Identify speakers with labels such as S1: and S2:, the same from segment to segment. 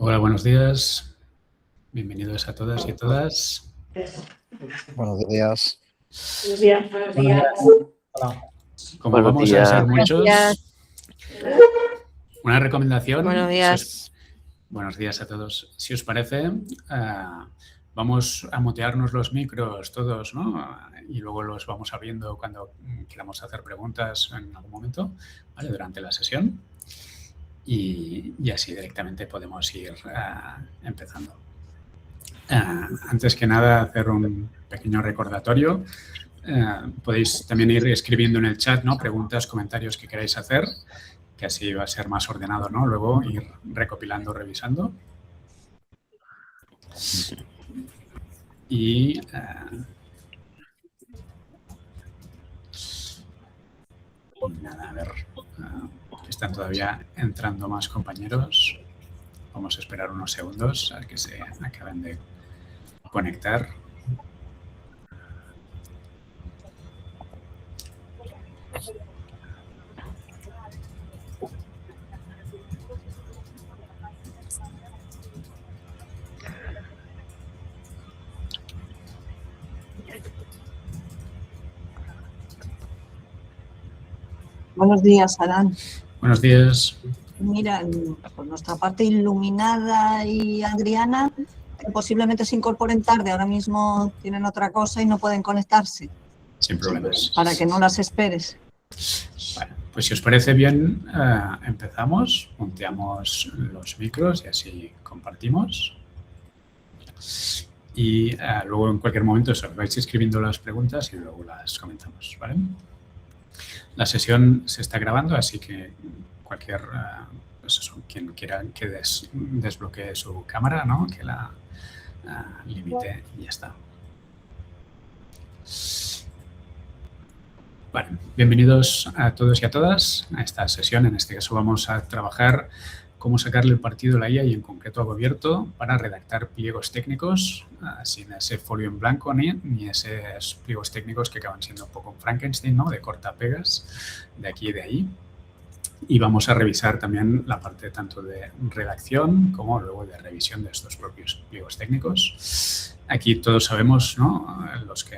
S1: Hola, buenos días. Bienvenidos a todas y a todas.
S2: Buenos días.
S3: Buenos días.
S1: Buenos días. Hola. Como
S4: Buenos
S1: vamos
S4: días.
S1: a ser muchos,
S3: días.
S1: una recomendación.
S3: Buenos días.
S1: Buenos días a todos. Si os parece, vamos a mutearnos los micros todos, ¿no? Y luego los vamos abriendo cuando queramos hacer preguntas en algún momento, ¿vale? Durante la sesión. Y así directamente podemos ir empezando. Antes que nada, hacer un pequeño recordatorio. Podéis también ir escribiendo en el chat, ¿no? Preguntas, comentarios que queráis hacer, que así va a ser más ordenado, ¿no? Luego ir recopilando, revisando. Y nada, a ver, están todavía entrando más compañeros. Vamos a esperar unos segundos a que se acaben de conectar.
S5: Buenos días, Adán.
S1: Buenos días.
S5: Mira, por nuestra parte Iluminada y Adriana, que posiblemente se incorporen tarde, ahora mismo tienen otra cosa y no pueden conectarse.
S1: Sin problemas.
S5: Para que no las esperes.
S1: Bueno, pues si os parece bien, empezamos, monteamos los micros y así compartimos. Y luego en cualquier momento os vais escribiendo las preguntas y luego las comentamos, ¿vale? La sesión se está grabando, así que cualquier, pues eso, quien quiera que desbloquee su cámara, ¿no? Que la limite y ya está. Vale, bienvenidos a todos y a todas a esta sesión. En este caso vamos a trabajar cómo sacarle el partido a la IA y en concreto a Gobierto para redactar pliegos técnicos sin ese folio en blanco ni esos pliegos técnicos que acaban siendo un poco un Frankenstein, ¿no? De cortapegas de aquí y de ahí. Y vamos a revisar también la parte tanto de redacción como luego de revisión de estos propios pliegos técnicos. Aquí todos sabemos, ¿no? Los que,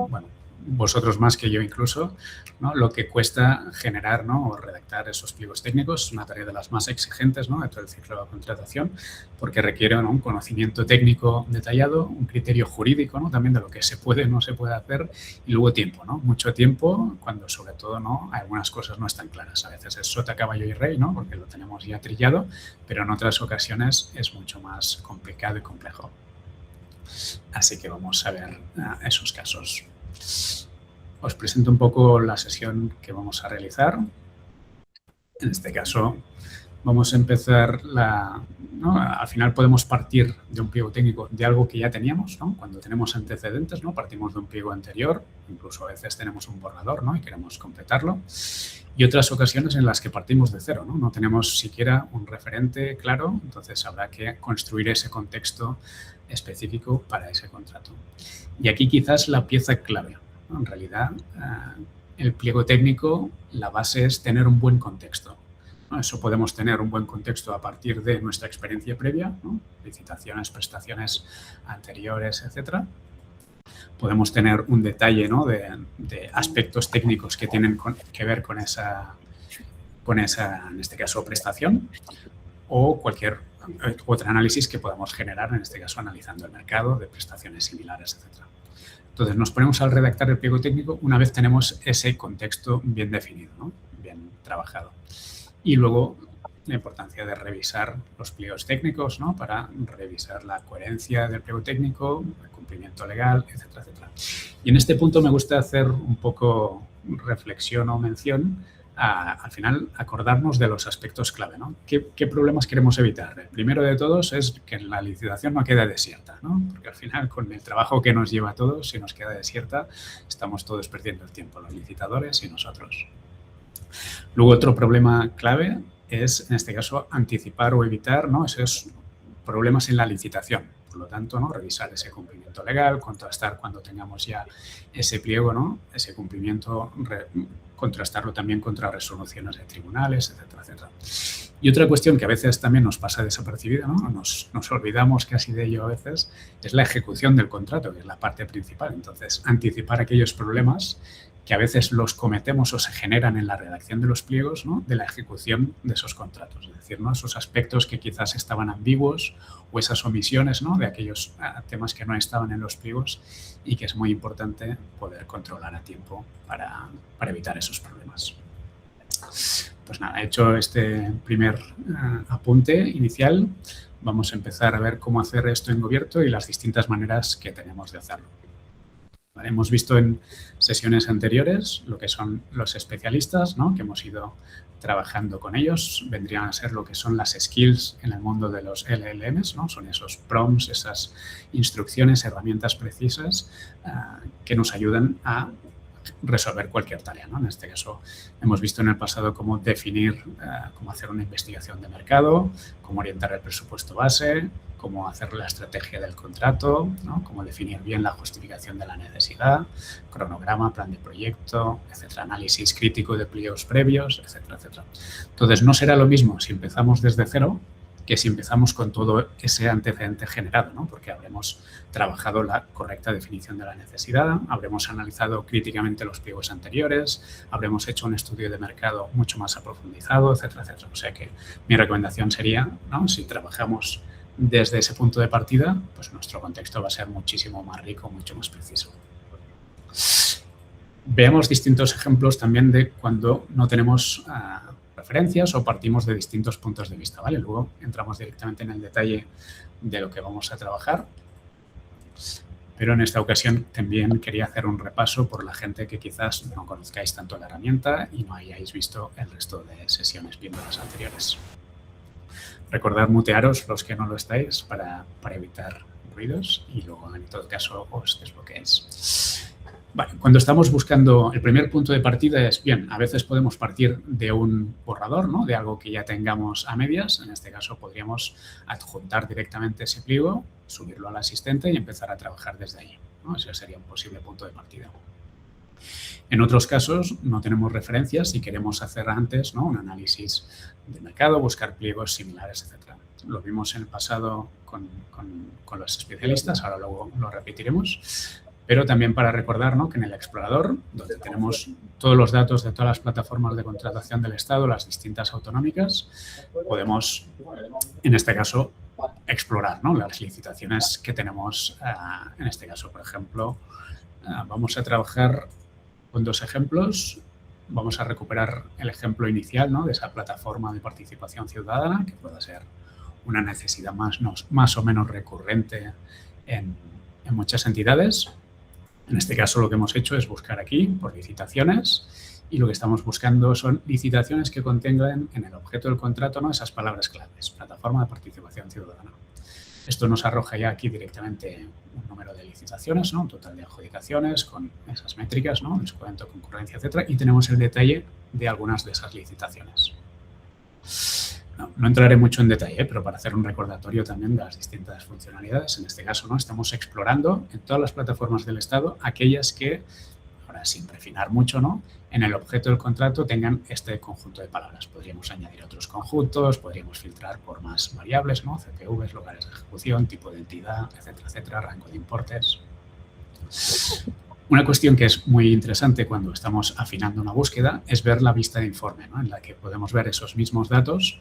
S1: bueno, vosotros más que yo incluso, ¿no? Lo que cuesta generar, ¿no? O redactar esos pliegos técnicos es una tarea de las más exigentes, ¿no? De todo el ciclo de la contratación, porque requiere, ¿no? Un conocimiento técnico detallado, un criterio jurídico, ¿no? También de lo que se puede o no se puede hacer y luego tiempo, ¿no? Mucho tiempo cuando sobre todo, ¿no? Algunas cosas no están claras. A veces es sota, caballo y rey, ¿no? Porque lo tenemos ya trillado, pero en otras ocasiones es mucho más complicado y complejo. Así que vamos a ver esos casos. Os presento un poco la sesión que vamos a realizar. En este caso, vamos a empezar ¿no? Al final podemos partir de un pliego técnico de algo que ya teníamos, ¿no? Cuando tenemos antecedentes, ¿no? Partimos de un pliego anterior, incluso a veces tenemos un borrador, ¿no? Y queremos completarlo. Y otras ocasiones en las que partimos de cero, ¿no? No tenemos siquiera un referente claro, entonces habrá que construir ese contexto específico para ese contrato. Y aquí quizás la pieza clave, ¿no? En realidad, el pliego técnico, la base es tener un buen contexto, ¿no? Eso podemos tener un buen contexto a partir de nuestra experiencia previa, ¿no? Licitaciones, prestaciones anteriores, etcétera. Podemos tener un detalle, ¿no? de aspectos técnicos que tienen que ver con esa, en este caso, prestación o cualquier otro análisis que podamos generar, en este caso, analizando el mercado de prestaciones similares, etcétera. Entonces, nos ponemos al redactar el pliego técnico una vez tenemos ese contexto bien definido, ¿no? Bien trabajado. Y luego, la importancia de revisar los pliegos técnicos, ¿no? Para revisar la coherencia del pliego técnico, el cumplimiento legal, etcétera, etcétera. Y en este punto me gusta hacer un poco reflexión o mención al final acordarnos de los aspectos clave, ¿no? ¿Qué problemas queremos evitar? El primero de todos es que la licitación no quede desierta, ¿no? Porque al final, con el trabajo que nos lleva a todos, si nos queda desierta, estamos todos perdiendo el tiempo, los licitadores y nosotros. Luego, otro problema clave es, en este caso, anticipar o evitar, ¿no? Esos problemas en la licitación. Por lo tanto, ¿no? Revisar ese cumplimiento legal, contrastar cuando tengamos ya ese pliego, ¿no? Ese cumplimiento contrastarlo también contra resoluciones de tribunales, etcétera, etcétera. Y otra cuestión que a veces también nos pasa desapercibida, ¿no? Nos olvidamos casi de ello a veces, es la ejecución del contrato, que es la parte principal. Entonces, anticipar aquellos problemas que a veces los cometemos o se generan en la redacción de los pliegos, ¿no? De la ejecución de esos contratos. Es decir, ¿no? Esos aspectos que quizás estaban ambiguos o esas omisiones, ¿no? De aquellos temas que no estaban en los pliegos y que es muy importante poder controlar a tiempo para evitar esos problemas. Pues nada, hecho este primer apunte inicial, vamos a empezar a ver cómo hacer esto en Gobierto y las distintas maneras que tenemos de hacerlo. Vale, hemos visto en sesiones anteriores lo que son los especialistas, ¿no? Que hemos ido trabajando con ellos. Vendrían a ser lo que son las skills en el mundo de los LLMs, ¿no? Son esos prompts, esas instrucciones, herramientas precisas que nos ayudan a resolver cualquier tarea, ¿no? En este caso, hemos visto en el pasado cómo definir, cómo hacer una investigación de mercado, cómo orientar el presupuesto base, cómo hacer la estrategia del contrato, ¿no? Cómo definir bien la justificación de la necesidad, cronograma, plan de proyecto, etcétera, análisis crítico de pliegos previos, etcétera, etcétera. Entonces, no será lo mismo si empezamos desde cero que si empezamos con todo ese antecedente generado, ¿no? Porque habremos trabajado la correcta definición de la necesidad, habremos analizado críticamente los pliegos anteriores, habremos hecho un estudio de mercado mucho más aprofundizado, etcétera, etcétera. O sea que mi recomendación sería, ¿no? Si trabajamos desde ese punto de partida, pues nuestro contexto va a ser muchísimo más rico, mucho más preciso. Veamos distintos ejemplos también de cuando no tenemos referencias o partimos de distintos puntos de vista, ¿vale? Luego entramos directamente en el detalle de lo que vamos a trabajar, pero en esta ocasión también quería hacer un repaso por la gente que quizás no conozcáis tanto la herramienta y no hayáis visto el resto de sesiones viendo las anteriores. Recordad mutearos los que no lo estáis para evitar ruidos y luego en todo caso os desbloqueáis. Vale, cuando estamos buscando, el primer punto de partida es, bien, a veces podemos partir de un borrador, ¿no? De algo que ya tengamos a medias. En este caso podríamos adjuntar directamente ese pliego, subirlo al asistente y empezar a trabajar desde ahí, ¿no? Ese sería un posible punto de partida. En otros casos no tenemos referencias y queremos hacer antes, ¿no? Un análisis de mercado, buscar pliegos similares, etc. Lo vimos en el pasado con los especialistas, ahora luego lo repetiremos. Pero también para recordar, ¿no? Que en el explorador, donde tenemos todos los datos de todas las plataformas de contratación del Estado, las distintas autonómicas, podemos, en este caso, explorar, ¿no? Las licitaciones que tenemos, en este caso, por ejemplo, vamos a trabajar con dos ejemplos. Vamos a recuperar el ejemplo inicial, ¿no? De esa plataforma de participación ciudadana, que pueda ser una necesidad más o menos recurrente en muchas entidades. En este caso lo que hemos hecho es buscar aquí por licitaciones y lo que estamos buscando son licitaciones que contengan en el objeto del contrato, ¿no? Esas palabras claves, plataforma de participación ciudadana. Esto nos arroja ya aquí directamente un número de licitaciones, ¿no? Un total de adjudicaciones con esas métricas, ¿no? Descuento, concurrencia, etcétera. Y tenemos el detalle de algunas de esas licitaciones. No entraré mucho en detalle, pero para hacer un recordatorio también de las distintas funcionalidades, en este caso, ¿no? Estamos explorando en todas las plataformas del Estado aquellas que, ahora sin refinar mucho, ¿no? En el objeto del contrato tengan este conjunto de palabras. Podríamos añadir otros conjuntos, podríamos filtrar por más variables, ¿no? CPVs, lugares de ejecución, tipo de entidad, etcétera, etcétera, rango de importes. Una cuestión que es muy interesante cuando estamos afinando una búsqueda es ver la vista de informe, ¿no? En la que podemos ver esos mismos datos,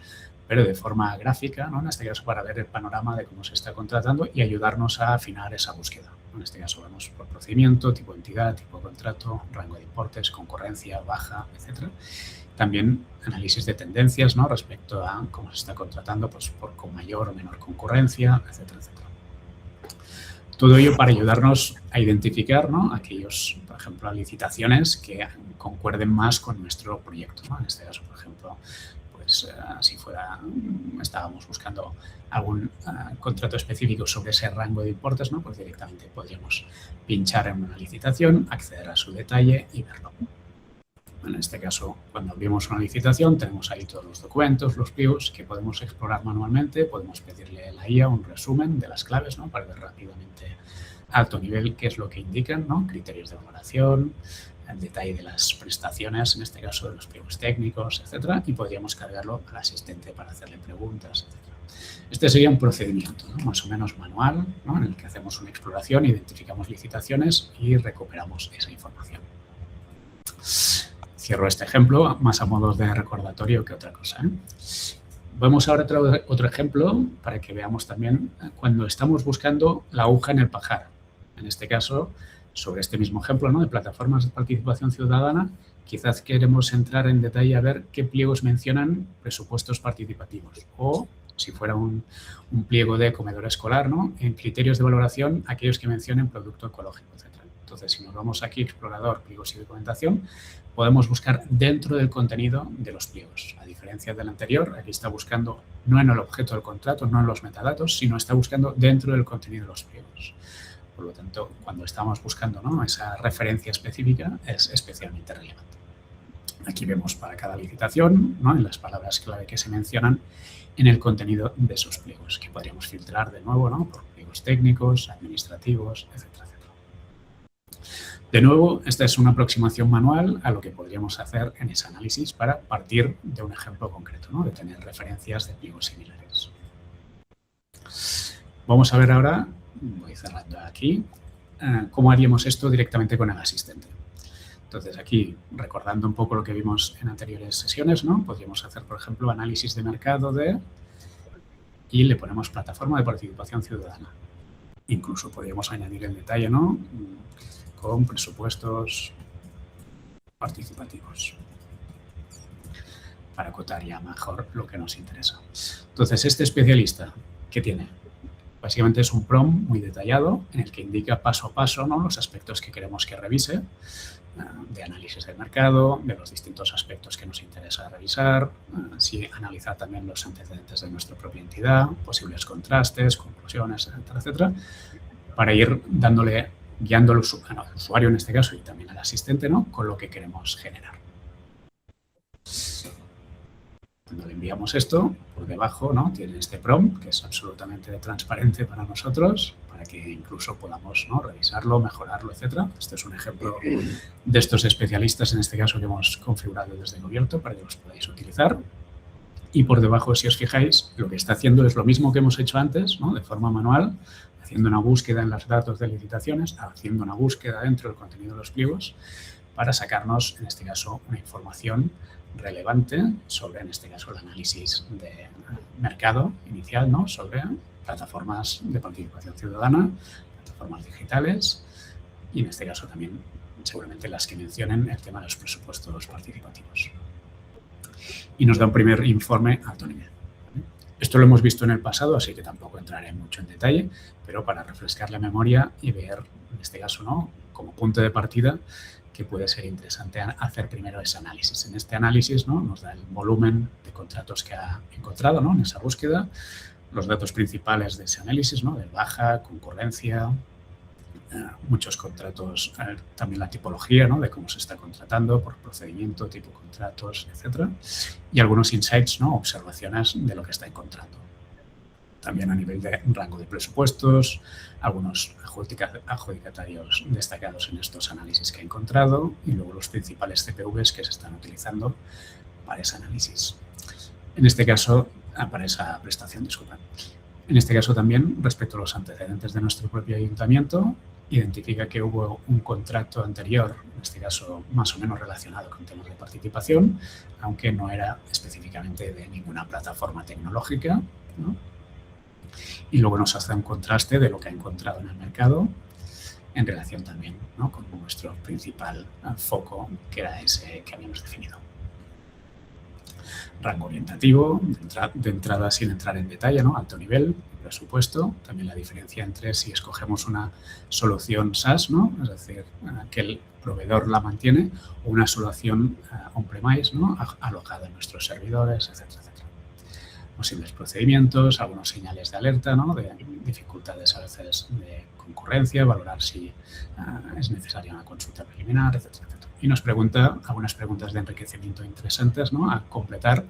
S1: pero de forma gráfica, ¿no? En este caso para ver el panorama de cómo se está contratando y ayudarnos a afinar esa búsqueda. En este caso vemos por procedimiento, tipo de entidad, tipo de contrato, rango de importes, concurrencia, baja, etcétera. También análisis de tendencias, ¿no? Respecto a cómo se está contratando, pues con mayor o menor concurrencia, etcétera, etcétera. Todo ello para ayudarnos a identificar, ¿no? Aquellos, por ejemplo, licitaciones que concuerden más con nuestro proyecto, ¿no? En este caso, por ejemplo, pues si estábamos buscando algún contrato específico sobre ese rango de importes, ¿no? Pues directamente podríamos pinchar en una licitación, acceder a su detalle y verlo. En este caso, cuando abrimos una licitación, tenemos ahí todos los documentos, los pliegos que podemos explorar manualmente. Podemos pedirle a la IA un resumen de las claves, ¿no? Para ver rápidamente a alto nivel qué es lo que indican, ¿no? Criterios de valoración, el detalle de las prestaciones, en este caso de los pliegos técnicos, etcétera, y podríamos cargarlo al asistente para hacerle preguntas, etcétera. Este sería un procedimiento, ¿no?, más o menos manual, ¿no?, en el que hacemos una exploración, identificamos licitaciones y recuperamos esa información. Cierro este ejemplo más a modo de recordatorio que otra cosa, ¿eh? Vamos ahora a otro ejemplo para que veamos también cuando estamos buscando la aguja en el pajar. En este caso, sobre este mismo ejemplo, ¿no?, de plataformas de participación ciudadana, quizás queremos entrar en detalle a ver qué pliegos mencionan presupuestos participativos o, si fuera un pliego de comedor escolar, ¿no?, en criterios de valoración, aquellos que mencionen producto ecológico, etc. Entonces, si nos vamos aquí, explorador, pliegos y documentación, podemos buscar dentro del contenido de los pliegos. A diferencia del anterior, aquí está buscando no en el objeto del contrato, no en los metadatos, sino está buscando dentro del contenido de los pliegos. Por lo tanto, cuando estamos buscando, ¿no?, esa referencia específica, es especialmente relevante. Aquí vemos para cada licitación, ¿no?, en las palabras clave que se mencionan en el contenido de esos pliegos, que podríamos filtrar de nuevo, ¿no?, por pliegos técnicos, administrativos, etcétera, etcétera. De nuevo, esta es una aproximación manual a lo que podríamos hacer en ese análisis para partir de un ejemplo concreto, ¿no?, de tener referencias de pliegos similares. Vamos a ver ahora, voy cerrando aquí, cómo haríamos esto directamente con el asistente. Entonces, aquí, recordando un poco lo que vimos en anteriores sesiones, ¿no?, podríamos hacer, por ejemplo, análisis de mercado y le ponemos plataforma de participación ciudadana. Incluso podríamos añadir el detalle, ¿no?, con presupuestos participativos, para acotar ya mejor lo que nos interesa. Entonces, este especialista, ¿qué tiene? Básicamente es un prompt muy detallado en el que indica paso a paso, ¿no?, los aspectos que queremos que revise, de análisis del mercado, de los distintos aspectos que nos interesa revisar, si analizar también los antecedentes de nuestra propia entidad, posibles contrastes, conclusiones, etcétera, etcétera, para ir guiando al usuario en este caso y también al asistente, ¿no?, con lo que queremos generar. Cuando le enviamos esto, por debajo, ¿no?, tiene este prompt, que es absolutamente transparente para nosotros, para que incluso podamos, ¿no?, revisarlo, mejorarlo, etcétera. Este es un ejemplo de estos especialistas, en este caso, que hemos configurado desde Gobierto para que los podáis utilizar. Y por debajo, si os fijáis, lo que está haciendo es lo mismo que hemos hecho antes, ¿no?, de forma manual, haciendo una búsqueda en los datos de licitaciones, haciendo una búsqueda dentro del contenido de los pliegos, para sacarnos, en este caso, una información relevante sobre, en este caso, el análisis de mercado inicial, ¿no?, sobre plataformas de participación ciudadana, plataformas digitales y, en este caso, también seguramente las que mencionen el tema de los presupuestos participativos. Y nos da un primer informe a alto nivel. Esto lo hemos visto en el pasado, así que tampoco entraré mucho en detalle, pero para refrescar la memoria y ver, en este caso, ¿no?, como punto de partida, que puede ser interesante hacer primero ese análisis. En este análisis, ¿no?, nos da el volumen de contratos que ha encontrado, ¿no?, en esa búsqueda, los datos principales de ese análisis, ¿no?, de baja, concurrencia, muchos contratos, también la tipología, ¿no?, de cómo se está contratando, por procedimiento, tipo de contratos, etcétera, y algunos insights, ¿no?, observaciones de lo que está encontrando. También a nivel de rango de presupuestos, algunos adjudicatarios destacados en estos análisis que ha encontrado y luego los principales CPVs que se están utilizando para ese análisis. En este caso, para esa prestación, disculpen. En este caso también, respecto a los antecedentes de nuestro propio ayuntamiento, identifica que hubo un contrato anterior, en este caso más o menos relacionado con temas de participación, aunque no era específicamente de ninguna plataforma tecnológica, ¿no? Y luego nos hace un contraste de lo que ha encontrado en el mercado en relación también, ¿no?, con nuestro principal foco, que era ese que habíamos definido. Rango orientativo, de entrada sin entrar en detalle, ¿no?, alto nivel, presupuesto, también la diferencia entre si escogemos una solución SaaS, ¿no?, es decir, que el proveedor la mantiene, o una solución on-premise, ¿no?, alojada en nuestros servidores, etcétera, etcétera. Posibles procedimientos, algunos señales de alerta, ¿no?, de dificultades a veces de concurrencia, valorar si es necesaria una consulta preliminar, etcétera, etcétera. Y nos pregunta algunas preguntas de enriquecimiento interesantes, ¿no?, a completar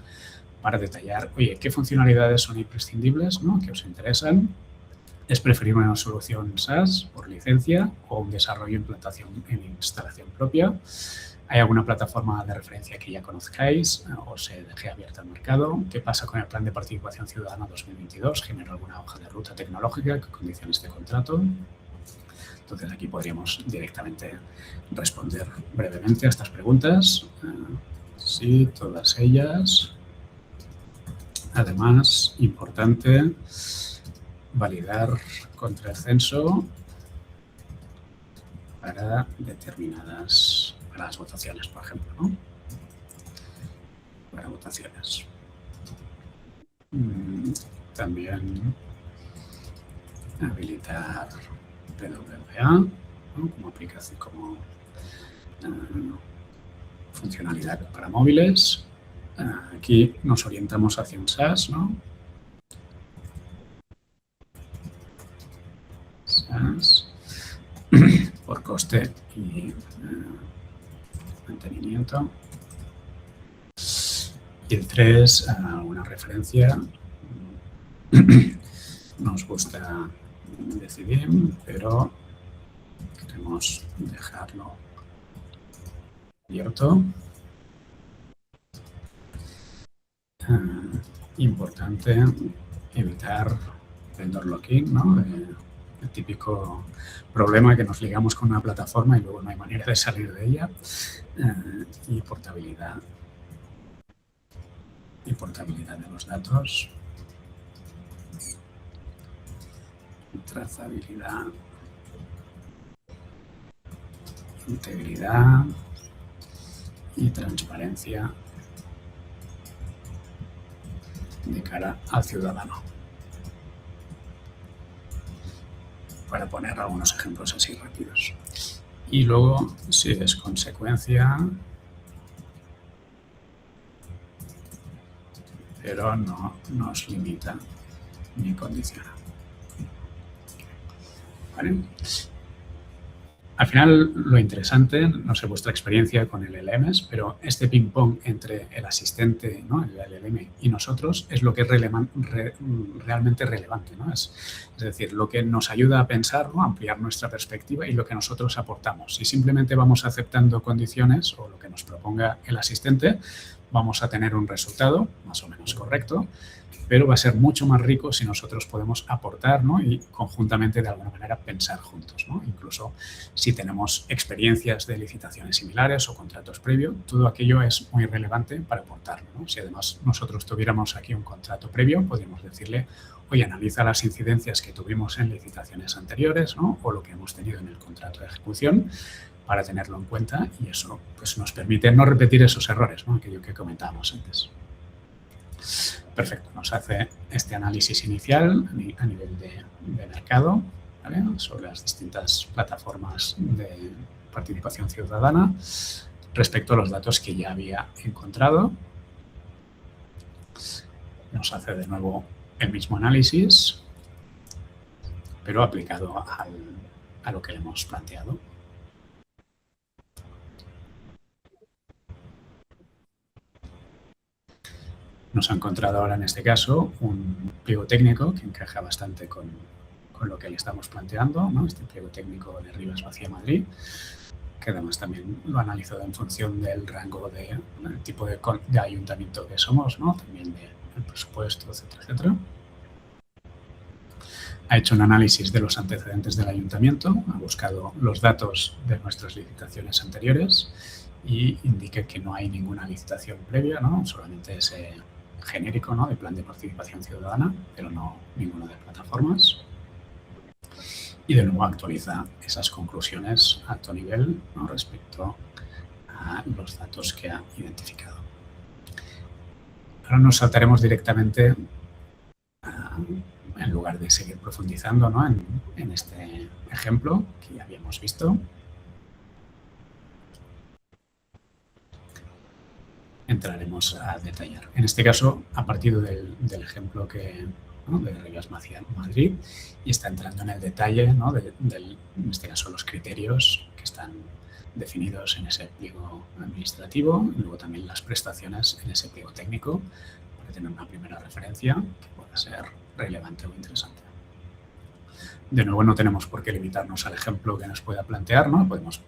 S1: para detallar, oye, ¿qué funcionalidades son imprescindibles, ¿no?, que os interesan? es preferible una solución SaaS por licencia o un desarrollo e implantación en instalación propia. ¿Hay alguna plataforma de referencia que ya conozcáis o se deje abierta al mercado? ¿Qué pasa con el Plan de Participación Ciudadana 2022? ¿Genera alguna hoja de ruta tecnológica? ¿Qué condiciones de contrato? Entonces, aquí podríamos directamente responder brevemente a estas preguntas. Sí, todas ellas. Además, importante, validar contra el censo para determinadas, para las votaciones, por ejemplo, ¿no? Para votaciones. También habilitar PWA, ¿no? Como aplicación, como funcionalidad para móviles. Aquí nos orientamos hacia un SaaS, ¿no? SaaS por coste y mantenimiento. Y el 3, una referencia. Nos gusta decidir, pero queremos dejarlo abierto. Importante evitar vendor locking, ¿no? El típico problema que nos ligamos con una plataforma y luego no hay manera de salir de ella. Y portabilidad de los datos. Trazabilidad. Integridad y transparencia de cara al ciudadano. Para poner algunos ejemplos así rápidos. Y luego, si es consecuencia, pero no nos limita ni condiciona. ¿Vale? Al final, lo interesante, no sé vuestra experiencia con el LLMs, pero este ping-pong entre el asistente, ¿no? El LLM y nosotros es lo que es realmente relevante, ¿no? Es decir, lo que nos ayuda a pensar, ¿no? A ampliar nuestra perspectiva y lo que nosotros aportamos. Si simplemente vamos aceptando condiciones o lo que nos proponga el asistente, vamos a tener un resultado más o menos correcto, pero va a ser mucho más rico si nosotros podemos aportar, ¿no? Y conjuntamente, de alguna manera, pensar juntos, ¿no? Incluso si tenemos experiencias de licitaciones similares o contratos previos, todo aquello es muy relevante para aportarlo, ¿no? Si además nosotros tuviéramos aquí un contrato previo, podríamos decirle, oye, analiza las incidencias que tuvimos en licitaciones anteriores, ¿no? O lo que hemos tenido en el contrato de ejecución, para tenerlo en cuenta, y eso pues, nos permite no repetir esos errores, ¿no? Aquello que comentábamos antes. Perfecto, nos hace este análisis inicial a nivel de mercado, ¿vale? Sobre las distintas plataformas de participación ciudadana respecto a los datos que ya había encontrado. Nos hace de nuevo el mismo análisis, pero aplicado a lo que le hemos planteado. Nos ha encontrado ahora, en este caso, un pliego técnico que encaja bastante con lo que le estamos planteando, ¿no? Este pliego técnico de Rivas Vacía Madrid, que además también lo ha analizado en función del rango del tipo de ayuntamiento que somos, ¿no? También del presupuesto, etcétera, etcétera. Ha hecho un análisis de los antecedentes del ayuntamiento, ha buscado los datos de nuestras licitaciones anteriores y indica que no hay ninguna licitación previa, ¿no? Solamente ese genérico, ¿no? De plan de participación ciudadana, pero no ninguno de plataformas. Y de nuevo actualiza esas conclusiones a alto nivel, ¿no? Respecto a los datos que ha identificado. Ahora nos saltaremos directamente, en lugar de seguir profundizando, ¿no? en este ejemplo que ya habíamos visto. Entraremos a detallar. En este caso, a partir del ejemplo ¿no? de Rivas Vacía Madrid, y está entrando en el detalle, ¿no? en este caso, los criterios que están definidos en ese pliego administrativo y luego también las prestaciones en ese pliego técnico para tener una primera referencia que pueda ser relevante o interesante. De nuevo, no tenemos por qué limitarnos al ejemplo que nos pueda plantear, ¿no? Podemos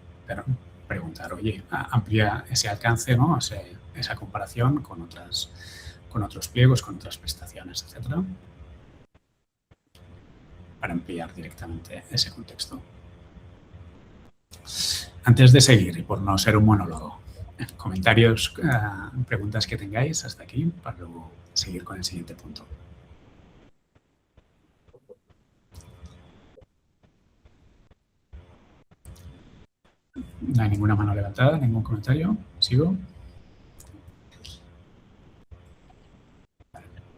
S1: preguntar, oye, amplía ese alcance, ¿no? Esa comparación con otros pliegos, con otras prestaciones, etcétera, para ampliar directamente ese contexto. Antes de seguir, y por no ser un monólogo, comentarios, preguntas que tengáis hasta aquí para luego seguir con el siguiente punto. No hay ninguna mano levantada, ningún comentario. ¿Sigo?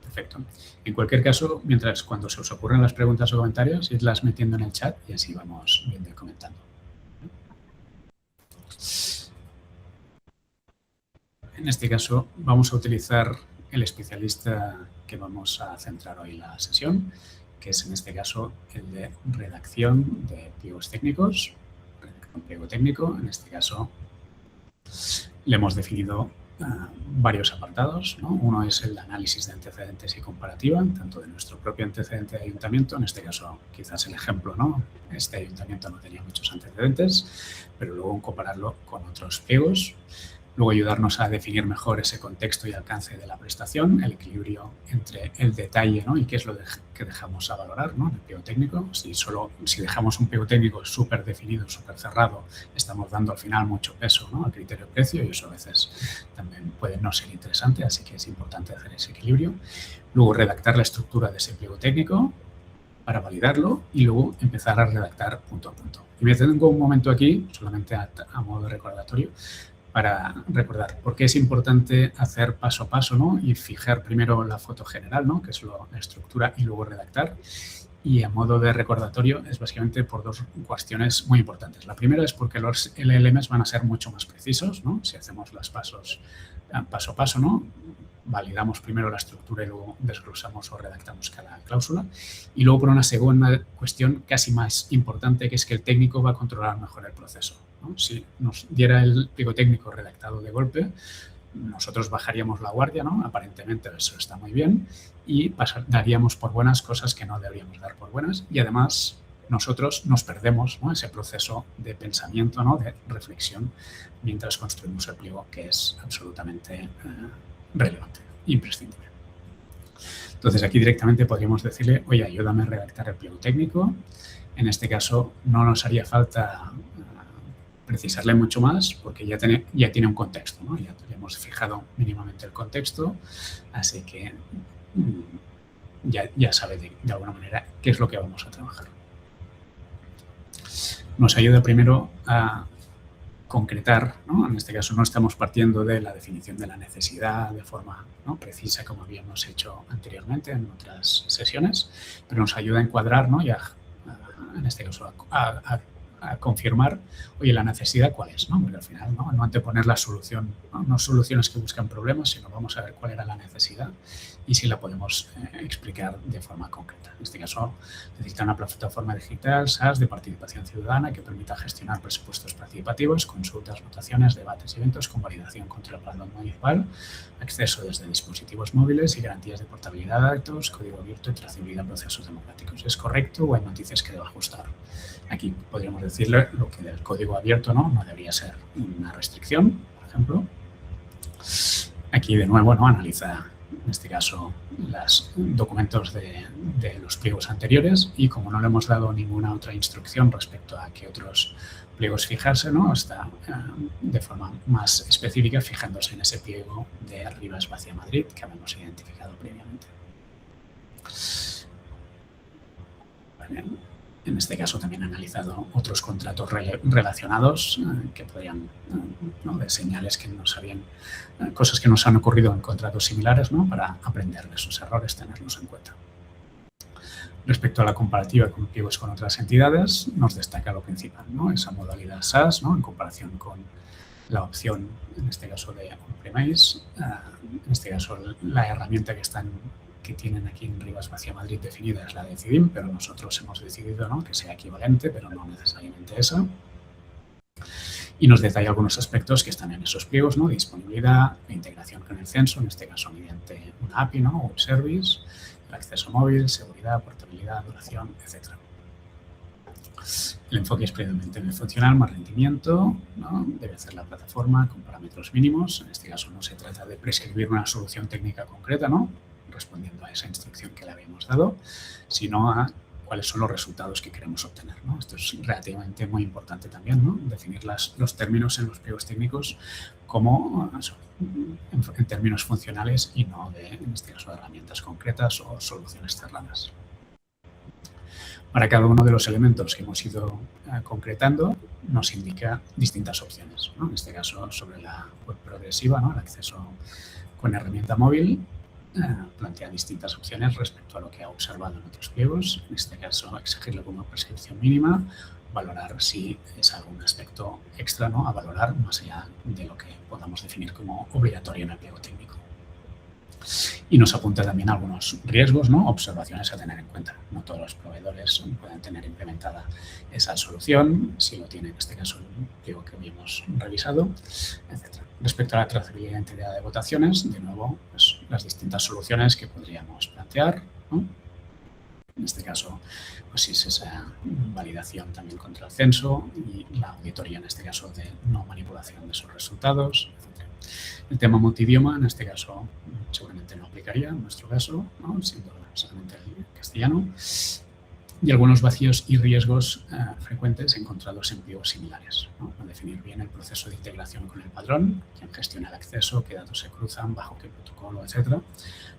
S1: Perfecto. En cualquier caso, cuando se os ocurran las preguntas o comentarios, idlas metiendo en el chat y así vamos viendo y comentando. En este caso, vamos a utilizar el especialista que vamos a centrar hoy la sesión, que es en este caso el de redacción de pliegos técnicos. Un pliego técnico, en este caso le hemos definido varios apartados, ¿no? Uno es el análisis de antecedentes y comparativa, tanto de nuestro propio antecedente de ayuntamiento, en este caso quizás el ejemplo, ¿no? Este ayuntamiento no tenía muchos antecedentes, pero luego compararlo con otros pliegos. Luego ayudarnos a definir mejor ese contexto y alcance de la prestación, el equilibrio entre el detalle, ¿no? Y qué es lo que dejamos a valorar, ¿no? En el pliego técnico. Si dejamos un pliego técnico súper definido, súper cerrado, estamos dando al final mucho peso, ¿no? Al criterio de precio, y eso a veces también puede no ser interesante, así que es importante hacer ese equilibrio. Luego redactar la estructura de ese pliego técnico para validarlo y luego empezar a redactar punto a punto. Y me detengo un momento aquí, solamente a modo de recordatorio, para recordar por qué es importante hacer paso a paso, ¿no? Y fijar primero la foto general, ¿no? Que es la estructura, y luego redactar. Y a modo de recordatorio es básicamente por dos cuestiones muy importantes. La primera es porque los LLMs van a ser mucho más precisos, ¿no? Si hacemos los pasos paso a paso, ¿no? Validamos primero la estructura y luego desglosamos o redactamos cada cláusula. Y luego por una segunda cuestión casi más importante, que es que el técnico va a controlar mejor el proceso, ¿no? Si nos diera el pliego técnico redactado de golpe, nosotros bajaríamos la guardia, ¿no? Aparentemente eso está muy bien, y daríamos por buenas cosas que no deberíamos dar por buenas, y además nosotros nos perdemos, ¿no? Ese proceso de pensamiento, ¿no? De reflexión mientras construimos el pliego, que es absolutamente relevante, imprescindible. Entonces aquí directamente podríamos decirle, oye, ayúdame a redactar el pliego técnico. En este caso no nos haría falta precisarle mucho más porque ya tiene un contexto, ¿no? Ya hemos fijado mínimamente el contexto, así que ya sabe de alguna manera qué es lo que vamos a trabajar. Nos ayuda primero a concretar, ¿no? En este caso no estamos partiendo de la definición de la necesidad de forma, ¿no? precisa como habíamos hecho anteriormente en otras sesiones, pero nos ayuda a encuadrar, ¿no? Y en este caso a confirmar, oye, la necesidad cuál es, ¿no? Porque al final no anteponer la solución, no soluciones que buscan problemas, sino vamos a ver cuál era la necesidad y si la podemos explicar de forma concreta. En este caso, necesita una plataforma digital SaaS de participación ciudadana que permita gestionar presupuestos participativos, consultas, votaciones, debates y eventos con validación contra el plan municipal, acceso desde dispositivos móviles y garantías de portabilidad de datos, código abierto y trazabilidad en procesos democráticos. ¿Es correcto o hay noticias que deba ajustar? Aquí podríamos decirle lo que del código abierto no debería ser una restricción, por ejemplo. Aquí de nuevo analiza, en este caso, los documentos de los pliegos anteriores y como no le hemos dado ninguna otra instrucción respecto a qué otros pliegos fijarse, está de forma más específica fijándose en ese pliego de Rivas Vacia Madrid que habíamos identificado previamente. Vale. En este caso también he analizado otros contratos relacionados que podrían, de señales que nos habían, cosas que nos han ocurrido en contratos similares, para aprender de esos errores, tenerlos en cuenta. Respecto a la comparativa con pliegos con otras entidades, nos destaca lo principal, esa modalidad SaaS, en comparación con la opción, en este caso de on-premise, en este caso la herramienta que tienen aquí en Rivas Vacia Madrid definida es la de CIDIM, pero nosotros hemos decidido que sea equivalente, pero no necesariamente esa. Y nos detalla algunos aspectos que están en esos pliegos, disponibilidad, la integración con el censo, en este caso mediante una API, web service, el acceso móvil, seguridad, portabilidad, duración, etc. El enfoque es previamente funcional, más rendimiento, ¿no? Debe hacer la plataforma con parámetros mínimos. En este caso no se trata de prescribir una solución técnica concreta, ¿no? Respondiendo a esa instrucción que le habíamos dado, sino a cuáles son los resultados que queremos obtener, ¿no? Esto es relativamente muy importante también, ¿no? Definir los términos en los pliegos técnicos como en términos funcionales y no en este caso, de herramientas concretas o soluciones cerradas. Para cada uno de los elementos que hemos ido concretando, nos indica distintas opciones, ¿no? En este caso, sobre la web progresiva, ¿no? El acceso con herramienta móvil, plantea distintas opciones respecto a lo que ha observado en otros pliegos. En este caso, exigirlo como prescripción mínima, valorar si es algún aspecto extra, ¿no? A valorar más allá de lo que podamos definir como obligatorio en el pliego técnico. Y nos apunta también algunos riesgos, ¿no? Observaciones a tener en cuenta. No todos los proveedores pueden tener implementada esa solución, si lo tiene en este caso el pliego que habíamos revisado, etc. Respecto a la trazabilidad e integridad de votaciones, de nuevo, pues, las distintas soluciones que podríamos plantear, ¿no? En este caso, pues si es esa validación también contra el censo y la auditoría, en este caso, de no manipulación de esos resultados, etc. El tema multidioma, en este caso, seguramente no aplicaría en nuestro caso, ¿no? Siendo solamente el castellano. Y algunos vacíos y riesgos frecuentes encontrados en pliegos similares, ¿no? Definir bien el proceso de integración con el padrón, quién gestiona el acceso, qué datos se cruzan, bajo qué protocolo, etc.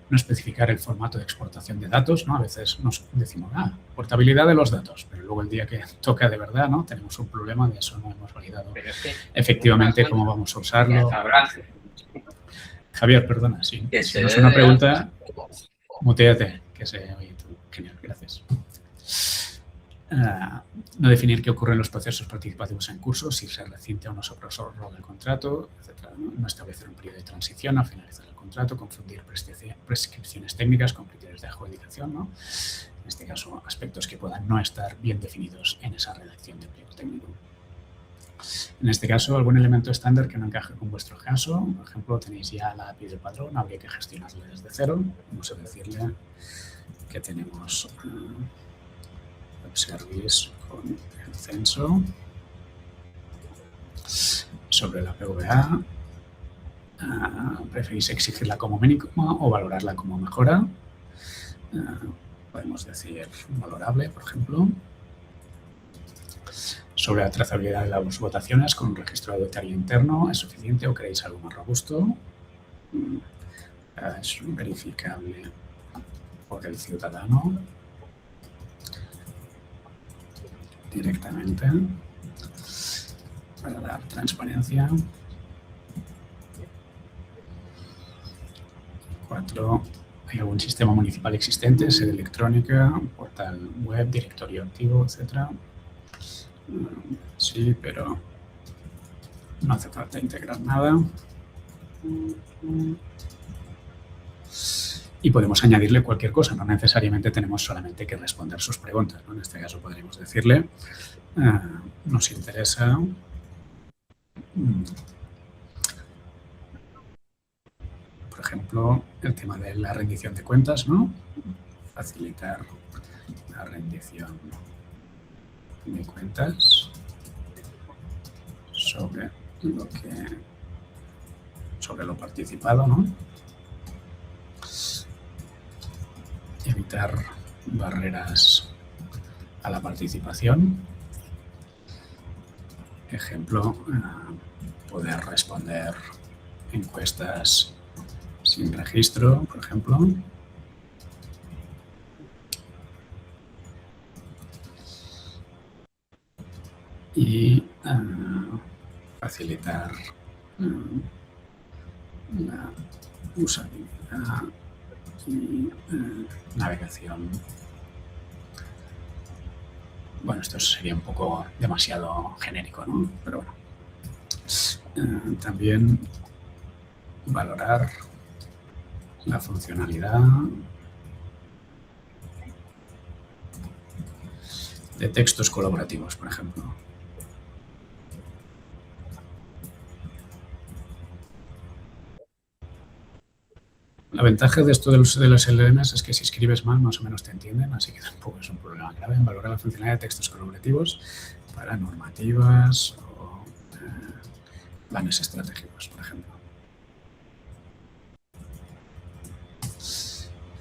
S1: No especificar el formato de exportación de datos, ¿no? A veces nos decimos, portabilidad de los datos, pero luego el día que toca de verdad, ¿no? Tenemos un problema, de eso no hemos validado efectivamente cómo vamos a usarlo. Javier, perdona, sí. Si no es una pregunta, muteate, que se oye tú. Genial, gracias. No definir qué ocurre en los procesos participativos en curso, si se recinta o no sobre el rol del contrato, etc. No establecer un periodo de transición al finalizar el contrato, confundir prescripciones técnicas con criterios de adjudicación, ¿no? En este caso, aspectos que puedan no estar bien definidos en esa redacción del pliego técnico. En este caso, algún elemento estándar que no encaje con vuestro caso, por ejemplo, tenéis ya la API del padrón, habría que gestionarlo desde cero. Vamos a decirle que tenemos web service con el censo. Sobre la PVA, ¿preferís exigirla como mínima o valorarla como mejora? Podemos decir valorable, por ejemplo. Sobre la trazabilidad de las votaciones con un registro auditorio interno, ¿es suficiente o queréis algo más robusto? Es verificable por el ciudadano directamente para dar transparencia. 4. ¿Hay algún sistema municipal existente, sede electrónica, portal web, directorio activo, etcétera? Sí, pero no hace falta integrar nada. Y podemos añadirle cualquier cosa, no necesariamente tenemos solamente que responder sus preguntas, ¿no? En este caso podríamos decirle, nos interesa por ejemplo, el tema de la rendición de cuentas, ¿no? Facilitar la rendición de cuentas sobre lo participado, ¿no? Evitar barreras a la participación. Ejemplo, poder responder encuestas sin registro, por ejemplo. Y facilitar la usabilidad y navegación. Bueno, esto sería un poco demasiado genérico, ¿no? Pero bueno. También valorar la funcionalidad de textos colaborativos, por ejemplo. La ventaja de esto de los LLMs es que si escribes mal, más o menos te entienden, así que tampoco es un problema grave. Valorar la funcionalidad de textos colaborativos para normativas o planes estratégicos, por ejemplo.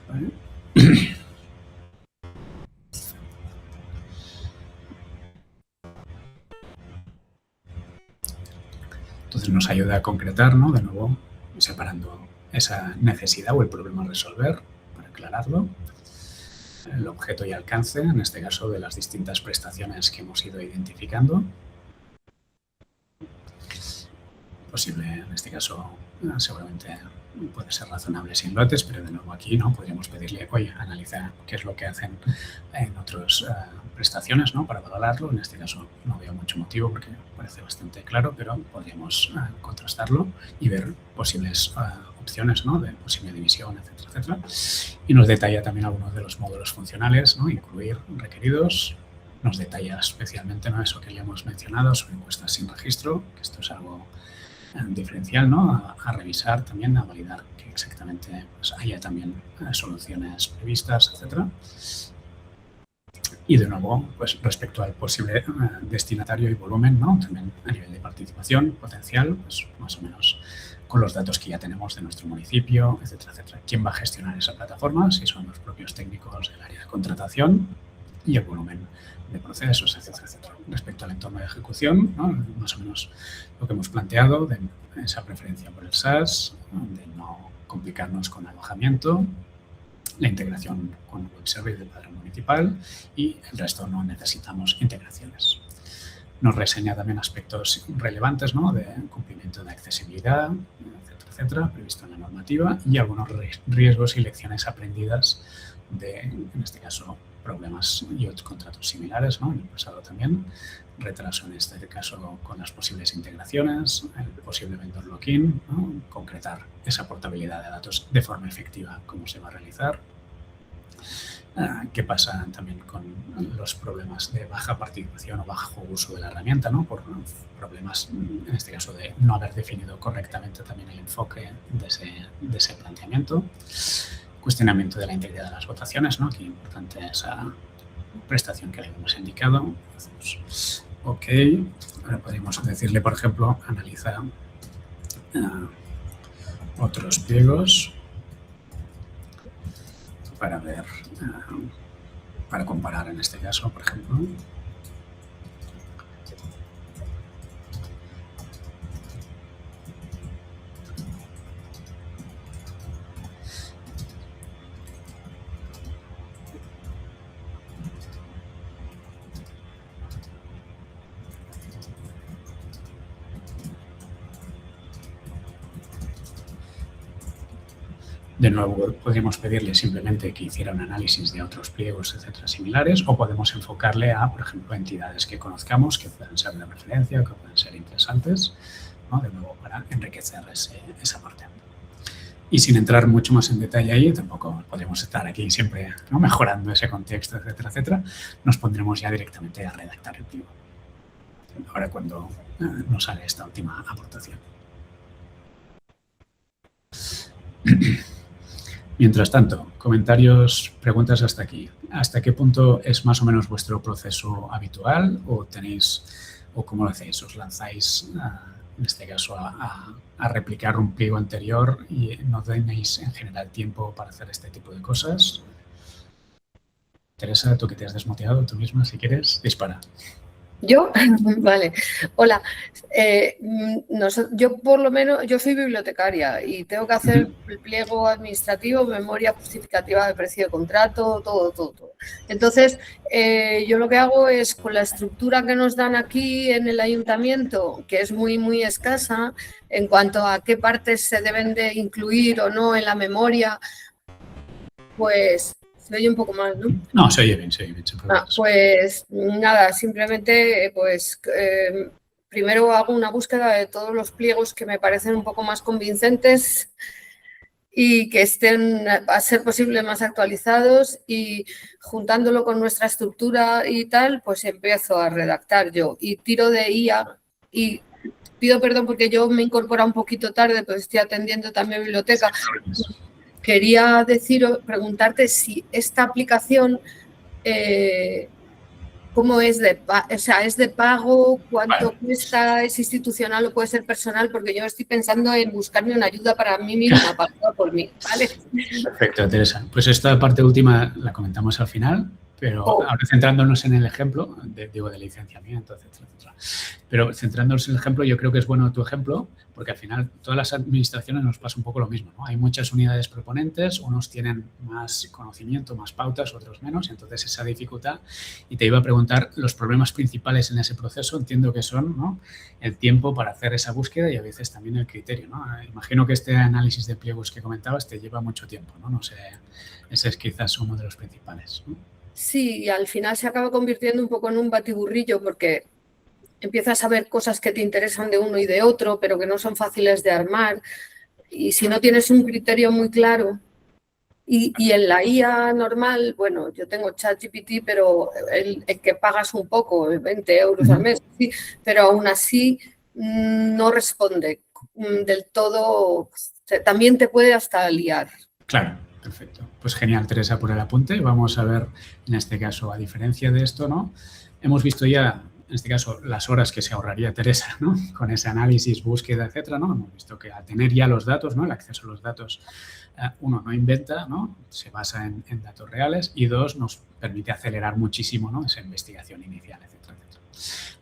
S1: ¿Vale? Entonces nos ayuda a concretar, ¿no? De nuevo, separando esa necesidad o el problema a resolver, para aclararlo, el objeto y alcance, en este caso de las distintas prestaciones que hemos ido identificando. Posible, en este caso, seguramente puede ser razonable sin lotes, pero de nuevo aquí, ¿no? Podríamos pedirle, oye, analiza qué es lo que hacen en otras prestaciones, ¿no? Para valorarlo. En este caso no veo mucho motivo porque parece bastante claro, pero podríamos contrastarlo y ver posibles opciones, ¿no? De posible división, etcétera, etcétera. Y nos detalla también algunos de los módulos funcionales, ¿no? Incluir requeridos. Nos detalla especialmente, ¿no? Eso que ya hemos mencionado sobre encuestas sin registro, que esto es algo diferencial, ¿no? A revisar también, a validar que exactamente pues, haya también soluciones previstas, etcétera. Y de nuevo, pues respecto al posible destinatario y volumen, ¿no? También a nivel de participación potencial, pues más o menos con los datos que ya tenemos de nuestro municipio, etcétera, etcétera. ¿Quién va a gestionar esa plataforma? Si son los propios técnicos del área de contratación y el volumen de procesos, etcétera, etcétera. Respecto al entorno de ejecución, ¿no? Más o menos lo que hemos planteado de esa preferencia por el SaaS, de no complicarnos con alojamiento, la integración con web service del padrón municipal y el resto no necesitamos integraciones. Nos reseña también aspectos relevantes, ¿no? De cumplimiento de accesibilidad, etcétera, etcétera, previsto en la normativa y algunos riesgos y lecciones aprendidas de, en este caso, problemas y otros contratos similares, ¿no? En el pasado también, retraso en este caso con las posibles integraciones, el posible vendor lock-in, ¿no? Concretar esa portabilidad de datos de forma efectiva, cómo se va a realizar. ¿Qué pasa también con los problemas de baja participación o bajo uso de la herramienta, ¿no? Por problemas, en este caso, de no haber definido correctamente también el enfoque de ese planteamiento. Cuestionamiento de la integridad de las votaciones, ¿no? Aquí importante esa prestación que le hemos indicado. Hacemos OK. Ahora podemos decirle, por ejemplo, analiza otros pliegos para ver, para comparar en este caso, por ejemplo. De nuevo, podríamos pedirle simplemente que hiciera un análisis de otros pliegos, etcétera, similares, o podemos enfocarle a, por ejemplo, entidades que conozcamos, que puedan ser de referencia, que puedan ser interesantes, ¿no? De nuevo, para enriquecer esa parte. Y sin entrar mucho más en detalle ahí, tampoco podríamos estar aquí siempre, ¿no? Mejorando ese contexto, etcétera, etcétera, nos pondremos ya directamente a redactar el pliego. Ahora cuando nos sale esta última aportación. Mientras tanto, comentarios, preguntas hasta aquí. ¿Hasta qué punto es más o menos vuestro proceso habitual o tenéis, o cómo lo hacéis? ¿Os lanzáis, en este caso, a replicar un pliego anterior y no tenéis en general tiempo para hacer este tipo de cosas? Teresa, tú que te has desmotivado tú misma, si quieres, dispara.
S3: ¿Yo? Vale. Hola. Yo por lo menos, yo soy bibliotecaria y tengo que hacer el pliego administrativo, memoria justificativa de precio de contrato, todo. Entonces, yo lo que hago es con la estructura que nos dan aquí en el ayuntamiento, que es muy escasa en cuanto a qué partes se deben de incluir o no en la memoria, pues... Se oye un poco mal, ¿no?
S1: No, se oye bien.
S3: Pues nada, simplemente pues primero hago una búsqueda de todos los pliegos que me parecen un poco más convincentes y que estén, a ser posible, más actualizados y juntándolo con nuestra estructura y tal, pues empiezo a redactar yo y tiro de IA y pido perdón porque yo me he incorporado un poquito tarde, pues estoy atendiendo también biblioteca. quería preguntarte si esta aplicación, ¿cómo es es de pago? ¿Cuánto cuesta? ¿Es institucional o puede ser personal? Porque yo estoy pensando en buscarme una ayuda para mí misma, pagada por mí, ¿vale?
S1: Perfecto, Teresa. Pues esta parte última la comentamos al final, pero ahora centrándonos en el ejemplo, digo, de licenciamiento, etcétera, etcétera. Pero centrándonos en el ejemplo, yo creo que es bueno tu ejemplo, porque al final todas las administraciones nos pasa un poco lo mismo, ¿no? Hay muchas unidades proponentes, unos tienen más conocimiento, más pautas, otros menos, entonces esa dificultad. Y te iba a preguntar, los problemas principales en ese proceso, entiendo que son, ¿no?, el tiempo para hacer esa búsqueda y a veces también el criterio, ¿no? Imagino que este análisis de pliegos que comentabas te lleva mucho tiempo, ¿no? No sé, ese es quizás uno de los principales, ¿no?
S3: Sí, y al final se acaba convirtiendo un poco en un batiburrillo porque empiezas a ver cosas que te interesan de uno y de otro, pero que no son fáciles de armar. Y si no tienes un criterio muy claro, y en la IA normal, bueno, yo tengo ChatGPT, pero el que pagas un poco, 20 euros al mes, sí, pero aún así no responde del todo, también te puede hasta liar.
S1: Claro, perfecto. Pues genial, Teresa, por el apunte. Vamos a ver, en este caso, a diferencia de esto, ¿no? Hemos visto ya, en este caso, las horas que se ahorraría Teresa, ¿no?, con ese análisis, búsqueda, etcétera, ¿no? Hemos visto que al tener ya los datos, ¿no?, el acceso a los datos, uno, no inventa, ¿no?, se basa en datos reales, y dos, nos permite acelerar muchísimo, ¿no?, esa investigación inicial, etcétera, etcétera.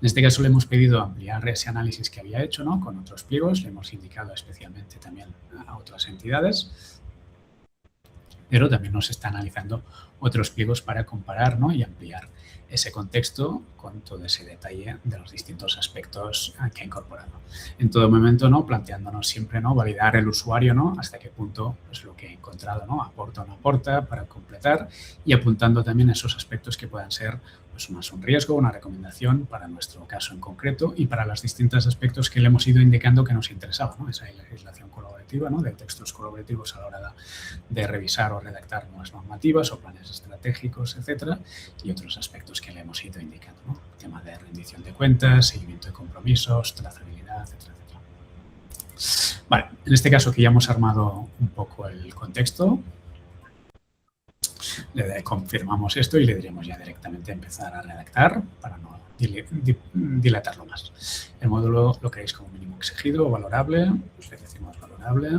S1: En este caso le hemos pedido ampliar ese análisis que había hecho, ¿no?, con otros pliegos, le hemos indicado especialmente también a otras entidades, pero también nos está analizando otros pliegos para comparar, ¿no?, y ampliar ese contexto con todo ese detalle de los distintos aspectos que ha incorporado. En todo momento, ¿no?, planteándonos siempre, ¿no?, validar el usuario, ¿no?, hasta qué punto pues, lo que ha encontrado, ¿no?, aporta o no aporta para completar, y apuntando también esos aspectos que puedan ser pues, más un riesgo, una recomendación para nuestro caso en concreto y para los distintos aspectos que le hemos ido indicando que nos interesaba, ¿no?, esa legislación colaborativa, ¿no?, de textos colaborativos a la hora de revisar o redactar nuevas normativas o planes estratégicos, etcétera, y otros aspectos que le hemos ido indicando, ¿no?, el tema de rendición de cuentas, seguimiento de compromisos, trazabilidad, etcétera, etcétera. Vale, en este caso que ya hemos armado un poco el contexto, le confirmamos esto y le diremos ya directamente empezar a redactar para no dilatarlo más. El módulo lo queréis como mínimo exigido o valorable, pues le decimos valorable.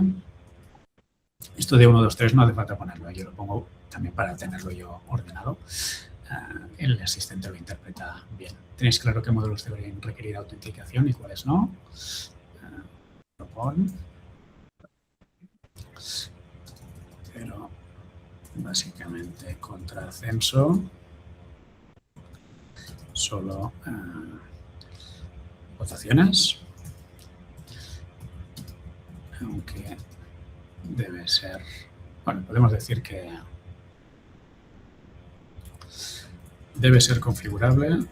S1: Esto de 1, 2, 3 no hace falta ponerlo, yo lo pongo también para tenerlo yo ordenado. El asistente lo interpreta bien. ¿Tenéis claro qué módulos deberían requerir autenticación y cuáles no? Propon. Pero básicamente contra censo solo votaciones, aunque debe ser, bueno, podemos decir que debe ser configurable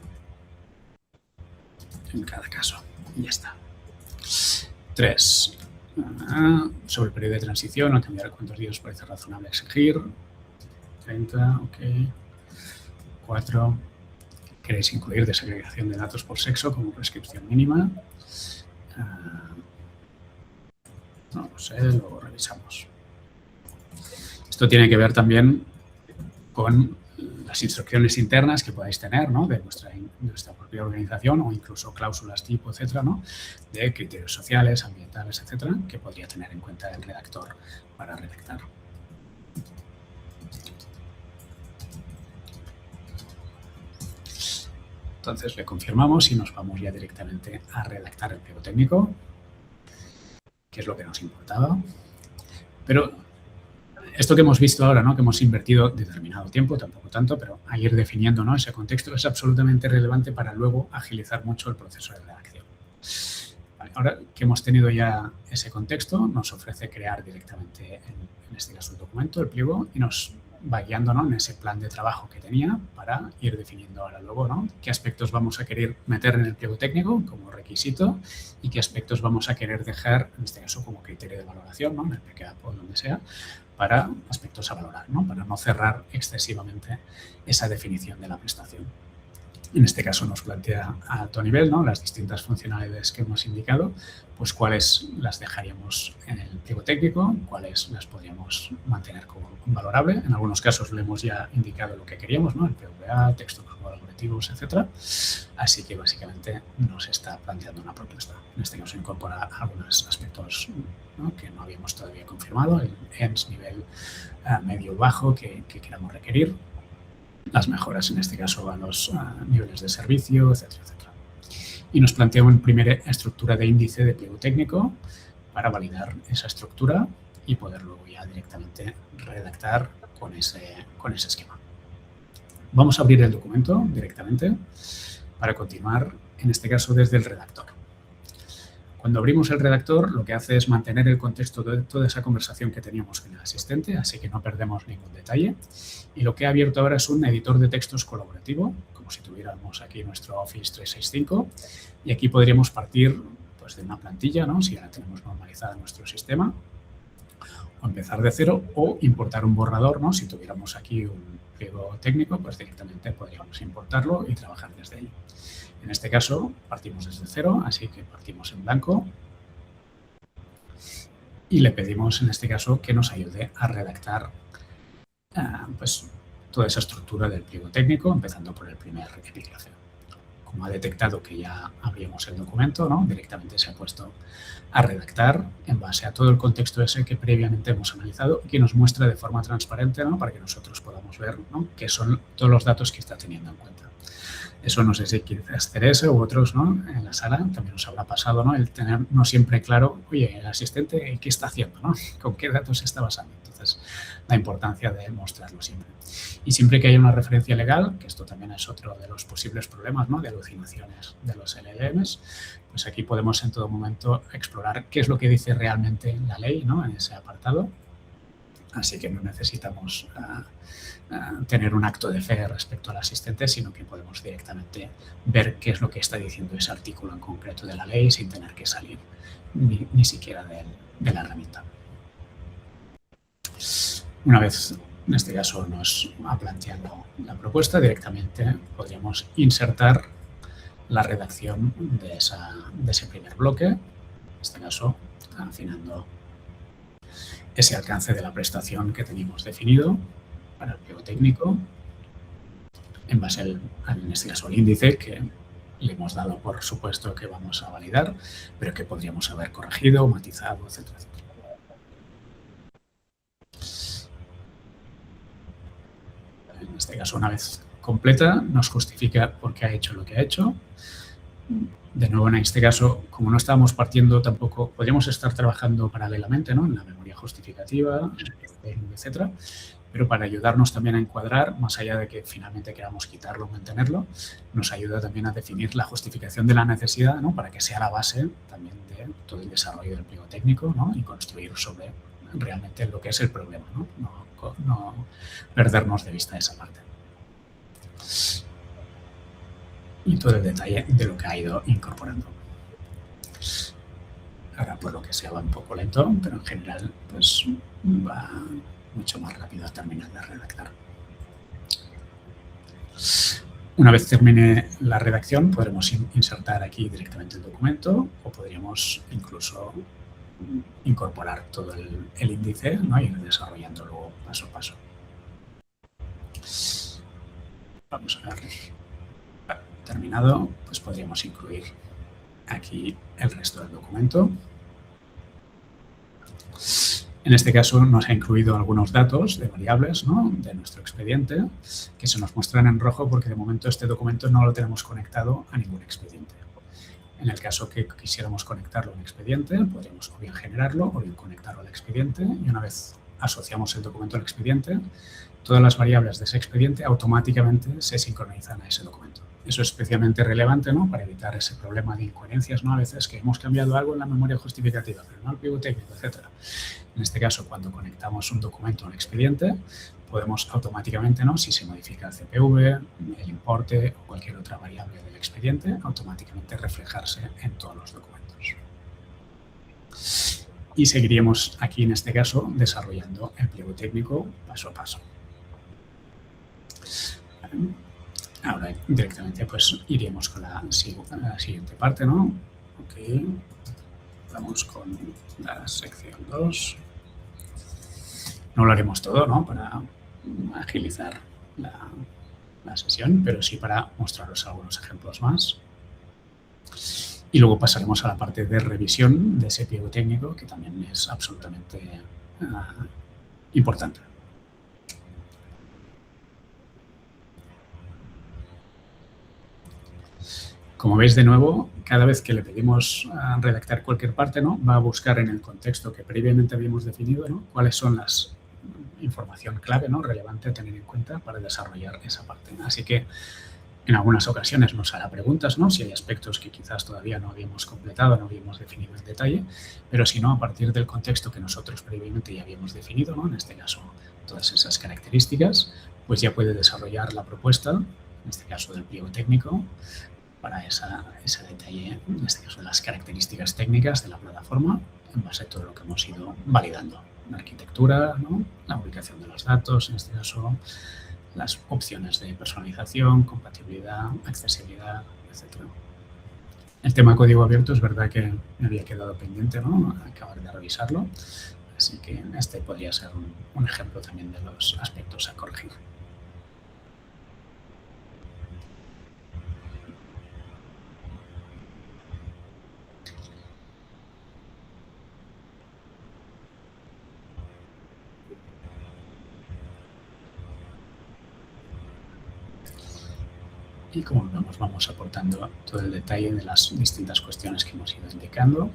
S1: en cada caso. Y ya está. 3. Sobre el periodo de transición, al cambiar cuántos días parece razonable exigir. 30, ok. 4. ¿Queréis incluir desagregación de datos por sexo como prescripción mínima? No lo sé, lo revisamos. Esto tiene que ver también con las instrucciones internas que podáis tener, ¿no?, de nuestra propia organización o incluso cláusulas tipo, etcétera, ¿no?, de criterios sociales, ambientales, etcétera, que podría tener en cuenta el redactor para redactar. Entonces le confirmamos y nos vamos ya directamente a redactar el pliego técnico, que es lo que nos importaba. Pero esto que hemos visto ahora, ¿no?, que hemos invertido determinado tiempo, tampoco tanto, pero a ir definiendo, ¿no?, ese contexto es absolutamente relevante para luego agilizar mucho el proceso de redacción. Vale, ahora que hemos tenido ya ese contexto, nos ofrece crear directamente, en este caso, el documento, el pliego, y nos va guiando, ¿no?, en ese plan de trabajo que tenía para ir definiendo ahora luego, ¿no?, qué aspectos vamos a querer meter en el pliego técnico como requisito y qué aspectos vamos a querer dejar, en este caso, como criterio de valoración, ¿no?, en el PKAP o donde sea, para aspectos a valorar, ¿no?, para no cerrar excesivamente esa definición de la prestación. En este caso nos plantea a alto nivel, ¿no?, las distintas funcionalidades que hemos indicado, pues cuáles las dejaríamos en el pliego técnico, cuáles las podríamos mantener como valorable. En algunos casos le hemos ya indicado lo que queríamos, ¿no?, el PVA, textos colaborativos, etcétera. Así que básicamente nos está planteando una propuesta. En este caso incorpora algunos aspectos, ¿no?, que no habíamos todavía confirmado, el ENS nivel medio bajo que queramos requerir, las mejoras en este caso a los niveles de servicio, etcétera, etcétera. Y nos plantea una primera estructura de índice de pliego técnico para validar esa estructura y poder luego ya directamente redactar con ese esquema. Vamos a abrir el documento directamente para continuar, en este caso desde el redactor. Cuando abrimos el redactor, lo que hace es mantener el contexto de toda esa conversación que teníamos con el asistente, así que no perdemos ningún detalle. Y lo que ha abierto ahora es un editor de textos colaborativo, como si tuviéramos aquí nuestro Office 365. Y aquí podríamos partir pues, de una plantilla, ¿no?, si ya la tenemos normalizada en nuestro sistema, o empezar de cero, o importar un borrador, ¿no?, si tuviéramos aquí un pliego técnico, pues directamente podríamos importarlo y trabajar desde ahí. En este caso, partimos desde cero, así que partimos en blanco y le pedimos, en este caso, que nos ayude a redactar pues, toda esa estructura del pliego técnico, empezando por el primer epígrafe. Como ha detectado que ya abrimos el documento, ¿no?, directamente se ha puesto a redactar en base a todo el contexto ese que previamente hemos analizado y que nos muestra de forma transparente, ¿no?, para que nosotros podamos ver, ¿no?, qué son todos los datos que está teniendo en cuenta. Eso no sé si quizás Teresa u otros, ¿no?, en la sala también nos habrá pasado, ¿no?, el tener no siempre claro, oye, el asistente, ¿qué está haciendo?, ¿no?, con qué datos se está basando. Entonces, la importancia de mostrarlo siempre. Y siempre que haya una referencia legal, que esto también es otro de los posibles problemas, ¿no?, de alucinaciones de los LLMs, pues aquí podemos en todo momento explorar qué es lo que dice realmente la ley, ¿no?, en ese apartado. Así que no necesitamos tener un acto de fe respecto al asistente, sino que podemos directamente ver qué es lo que está diciendo ese artículo en concreto de la ley sin tener que salir ni siquiera de la herramienta. Una vez, en este caso, nos ha planteado la propuesta, directamente podríamos insertar la redacción de ese primer bloque, en este caso, afinando ese alcance de la prestación que teníamos definido para el pliego técnico en base en este caso, al índice que le hemos dado por supuesto que vamos a validar, pero que podríamos haber corregido, matizado, etcétera, etcétera. En este caso, una vez completa, nos justifica por qué ha hecho lo que ha hecho. De nuevo, en este caso, como no estábamos partiendo tampoco, podríamos estar trabajando paralelamente, ¿no?, en la memoria justificativa, etcétera, pero para ayudarnos también a encuadrar, más allá de que finalmente queramos quitarlo o mantenerlo, nos ayuda también a definir la justificación de la necesidad, ¿no?, para que sea la base también de todo el desarrollo del pliego técnico, ¿no?, y construir sobre realmente lo que es el problema, ¿no?, no perdernos de vista esa parte. Y todo el detalle de lo que ha ido incorporando. Ahora, por lo que sea, va un poco lento, pero en general pues va mucho más rápido a terminar de redactar. Una vez termine la redacción, podremos insertar aquí directamente el documento o podríamos incluso incorporar todo el índice, ¿no?, y ir desarrollándolo paso a paso. Vamos a ver. Terminado, pues podríamos incluir aquí el resto del documento. En este caso nos ha incluido algunos datos de variables, ¿no?, de nuestro expediente que se nos muestran en rojo porque de momento este documento no lo tenemos conectado a ningún expediente. En el caso que quisiéramos conectarlo a un expediente, podríamos o bien generarlo o bien conectarlo al expediente y una vez asociamos el documento al expediente, todas las variables de ese expediente automáticamente se sincronizan a ese documento. Eso es especialmente relevante, ¿no?, para evitar ese problema de incoherencias, ¿no?, a veces que hemos cambiado algo en la memoria justificativa, pero no el pliego técnico, etcétera. En este caso, cuando conectamos un documento a un expediente, podemos automáticamente, ¿no?, si se modifica el CPV, el importe o cualquier otra variable del expediente, automáticamente reflejarse en todos los documentos. Y seguiríamos aquí, en este caso, desarrollando el pliego técnico paso a paso. Ahora directamente pues iríamos con la siguiente parte, ¿no? Ok. Vamos con la sección 2. No lo haremos todo, ¿no? Para agilizar la sesión, pero sí para mostraros algunos ejemplos más. Y luego pasaremos a la parte de revisión de ese pliego técnico, que también es absolutamente importante. Como veis, de nuevo, cada vez que le pedimos redactar cualquier parte, ¿no? Va a buscar en el contexto que previamente habíamos definido, ¿no? Cuáles son las información clave, ¿no? Relevante a tener en cuenta para desarrollar esa parte. Así que en algunas ocasiones nos hará preguntas, ¿no? Si hay aspectos que quizás todavía no habíamos completado, no habíamos definido en detalle, pero si no, a partir del contexto que nosotros previamente ya habíamos definido, ¿no? En este caso, todas esas características, pues ya puede desarrollar la propuesta, en este caso del pliego técnico, para ese detalle, en este caso, las características técnicas de la plataforma en base a todo lo que hemos ido validando. La arquitectura, ¿no? La ubicación de los datos, en este caso, las opciones de personalización, compatibilidad, accesibilidad, etc. El tema código abierto es verdad que me había quedado pendiente, ¿no? Acabar de revisarlo, así que este podría ser un ejemplo también de los aspectos a corregir. Y como vemos, vamos aportando todo el detalle de las distintas cuestiones que hemos ido indicando.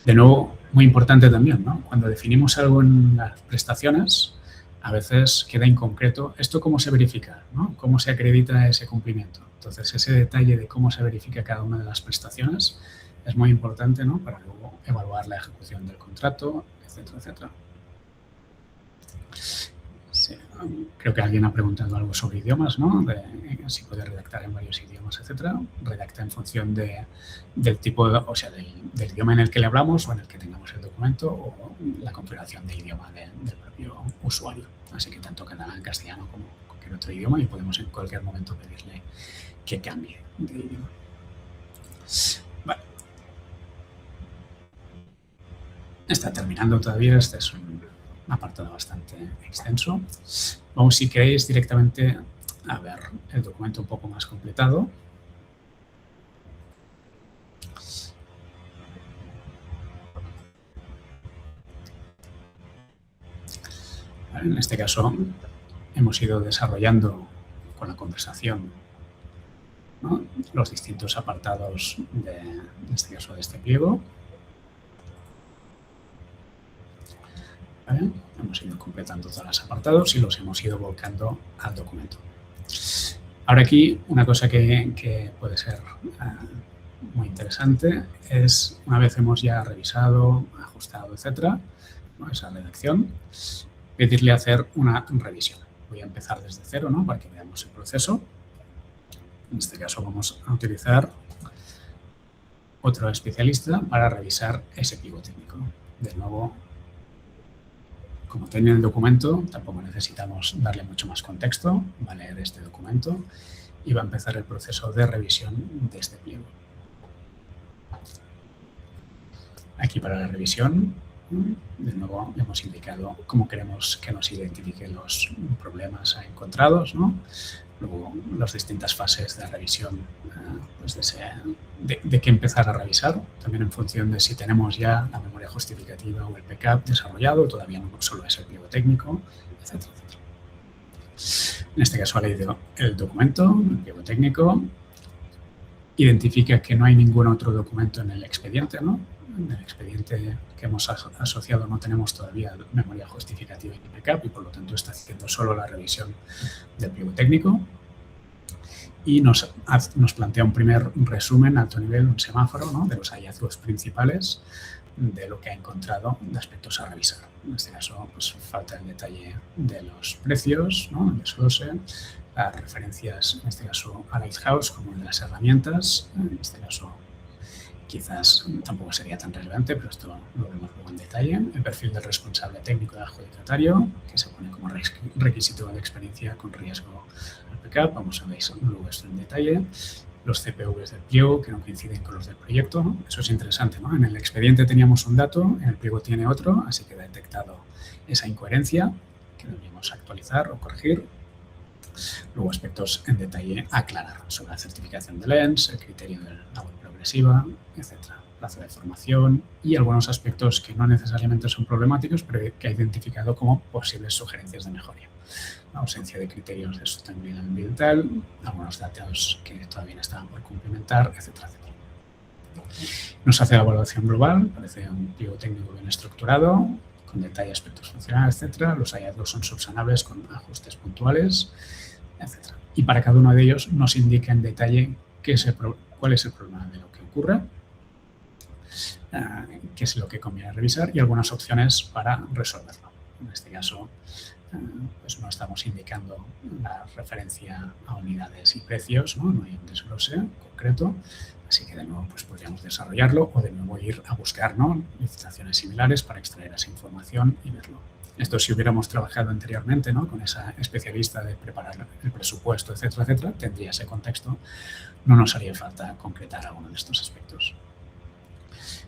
S1: De nuevo, muy importante también, ¿no? Cuando definimos algo en las prestaciones, a veces queda inconcreto. ¿Esto cómo se verifica? ¿No? ¿Cómo se acredita ese cumplimiento? Entonces, ese detalle de cómo se verifica cada una de las prestaciones es muy importante, ¿no? Para luego evaluar la ejecución del contrato, etcétera, etcétera. Sí, creo que alguien ha preguntado algo sobre idiomas, ¿no? Si puede redactar en varios idiomas, etcétera. Redacta en función del tipo, o sea, del idioma en el que le hablamos o en el que tengamos el documento o la configuración de idioma del propio usuario. Así que tanto quedará en castellano como cualquier otro idioma y podemos en cualquier momento pedirle que cambie de idioma. Vale. Está terminando todavía, este es un apartado bastante extenso. Vamos, si queréis, directamente a ver el documento un poco más completado. Vale, en este caso, hemos ido desarrollando con la conversación, ¿no? Los distintos apartados en este caso de este pliego. ¿Vale? Hemos ido completando todos los apartados y los hemos ido volcando al documento. Ahora aquí una cosa que puede ser muy interesante es, una vez hemos ya revisado, ajustado, etcétera, ¿no? Esa redacción, pedirle hacer una revisión. Voy a empezar desde cero, ¿no? Para que veamos el proceso. En este caso vamos a utilizar otro especialista para revisar ese pliego técnico. De nuevo, como tiene el documento, tampoco necesitamos darle mucho más contexto. Va a leer este documento y va a empezar el proceso de revisión de este pliego. Aquí para la revisión, de nuevo hemos indicado cómo queremos que nos identifique los problemas encontrados, ¿no? Luego, las distintas fases de revisión, pues de qué empezar a revisar, también en función de si tenemos ya la memoria justificativa o el backup desarrollado, todavía no solo es el pliego técnico, etcétera, etcétera. En este caso ha leído el documento, el pliego técnico, identifica que no hay ningún otro documento en el expediente, ¿no? En el expediente que hemos asociado no tenemos todavía memoria justificativa ni backup y por lo tanto está haciendo solo la revisión del pliego técnico y nos plantea un primer resumen a alto nivel, un semáforo, ¿no? De los hallazgos principales de lo que ha encontrado de aspectos a revisar. En este caso, pues falta el detalle de los precios, ¿no? El desglose, las referencias, en este caso a Lighthouse, como de las herramientas, en este caso quizás tampoco sería tan relevante, pero esto lo vemos luego en detalle. El perfil del responsable técnico de adjudicatario, que se pone como requisito de experiencia con riesgo al PCAP. Vamos a ver luego esto en detalle. Los CPVs del pliego, que no coinciden con los del proyecto, ¿no? Eso es interesante, ¿no? En el expediente teníamos un dato, en el pliego tiene otro, así que he detectado esa incoherencia que deberíamos actualizar o corregir. Luego aspectos en detalle a aclarar sobre la certificación de LENS, el criterio de la web progresiva, etcétera, plazo de formación y algunos aspectos que no necesariamente son problemáticos, pero que ha identificado como posibles sugerencias de mejora. La ausencia de criterios de sostenibilidad ambiental, algunos datos que todavía estaban por complementar, etcétera, etcétera. Nos hace la evaluación global, parece un pliego técnico bien estructurado, con detalle, aspectos funcionales, etcétera. Los hallazgos son subsanables con ajustes puntuales, etcétera. Y para cada uno de ellos nos indica en detalle cuál es el problema de lo que ocurre, qué es lo que conviene revisar y algunas opciones para resolverlo. En este caso, pues no estamos indicando la referencia a unidades y precios, no hay un desglose concreto, así que de nuevo pues podríamos desarrollarlo o de nuevo ir a buscar, ¿no?, licitaciones similares para extraer esa información y verlo. Esto si hubiéramos trabajado anteriormente, ¿no?, con esa especialista de preparar el presupuesto, etcétera, etcétera, tendría ese contexto, no nos haría falta concretar alguno de estos aspectos.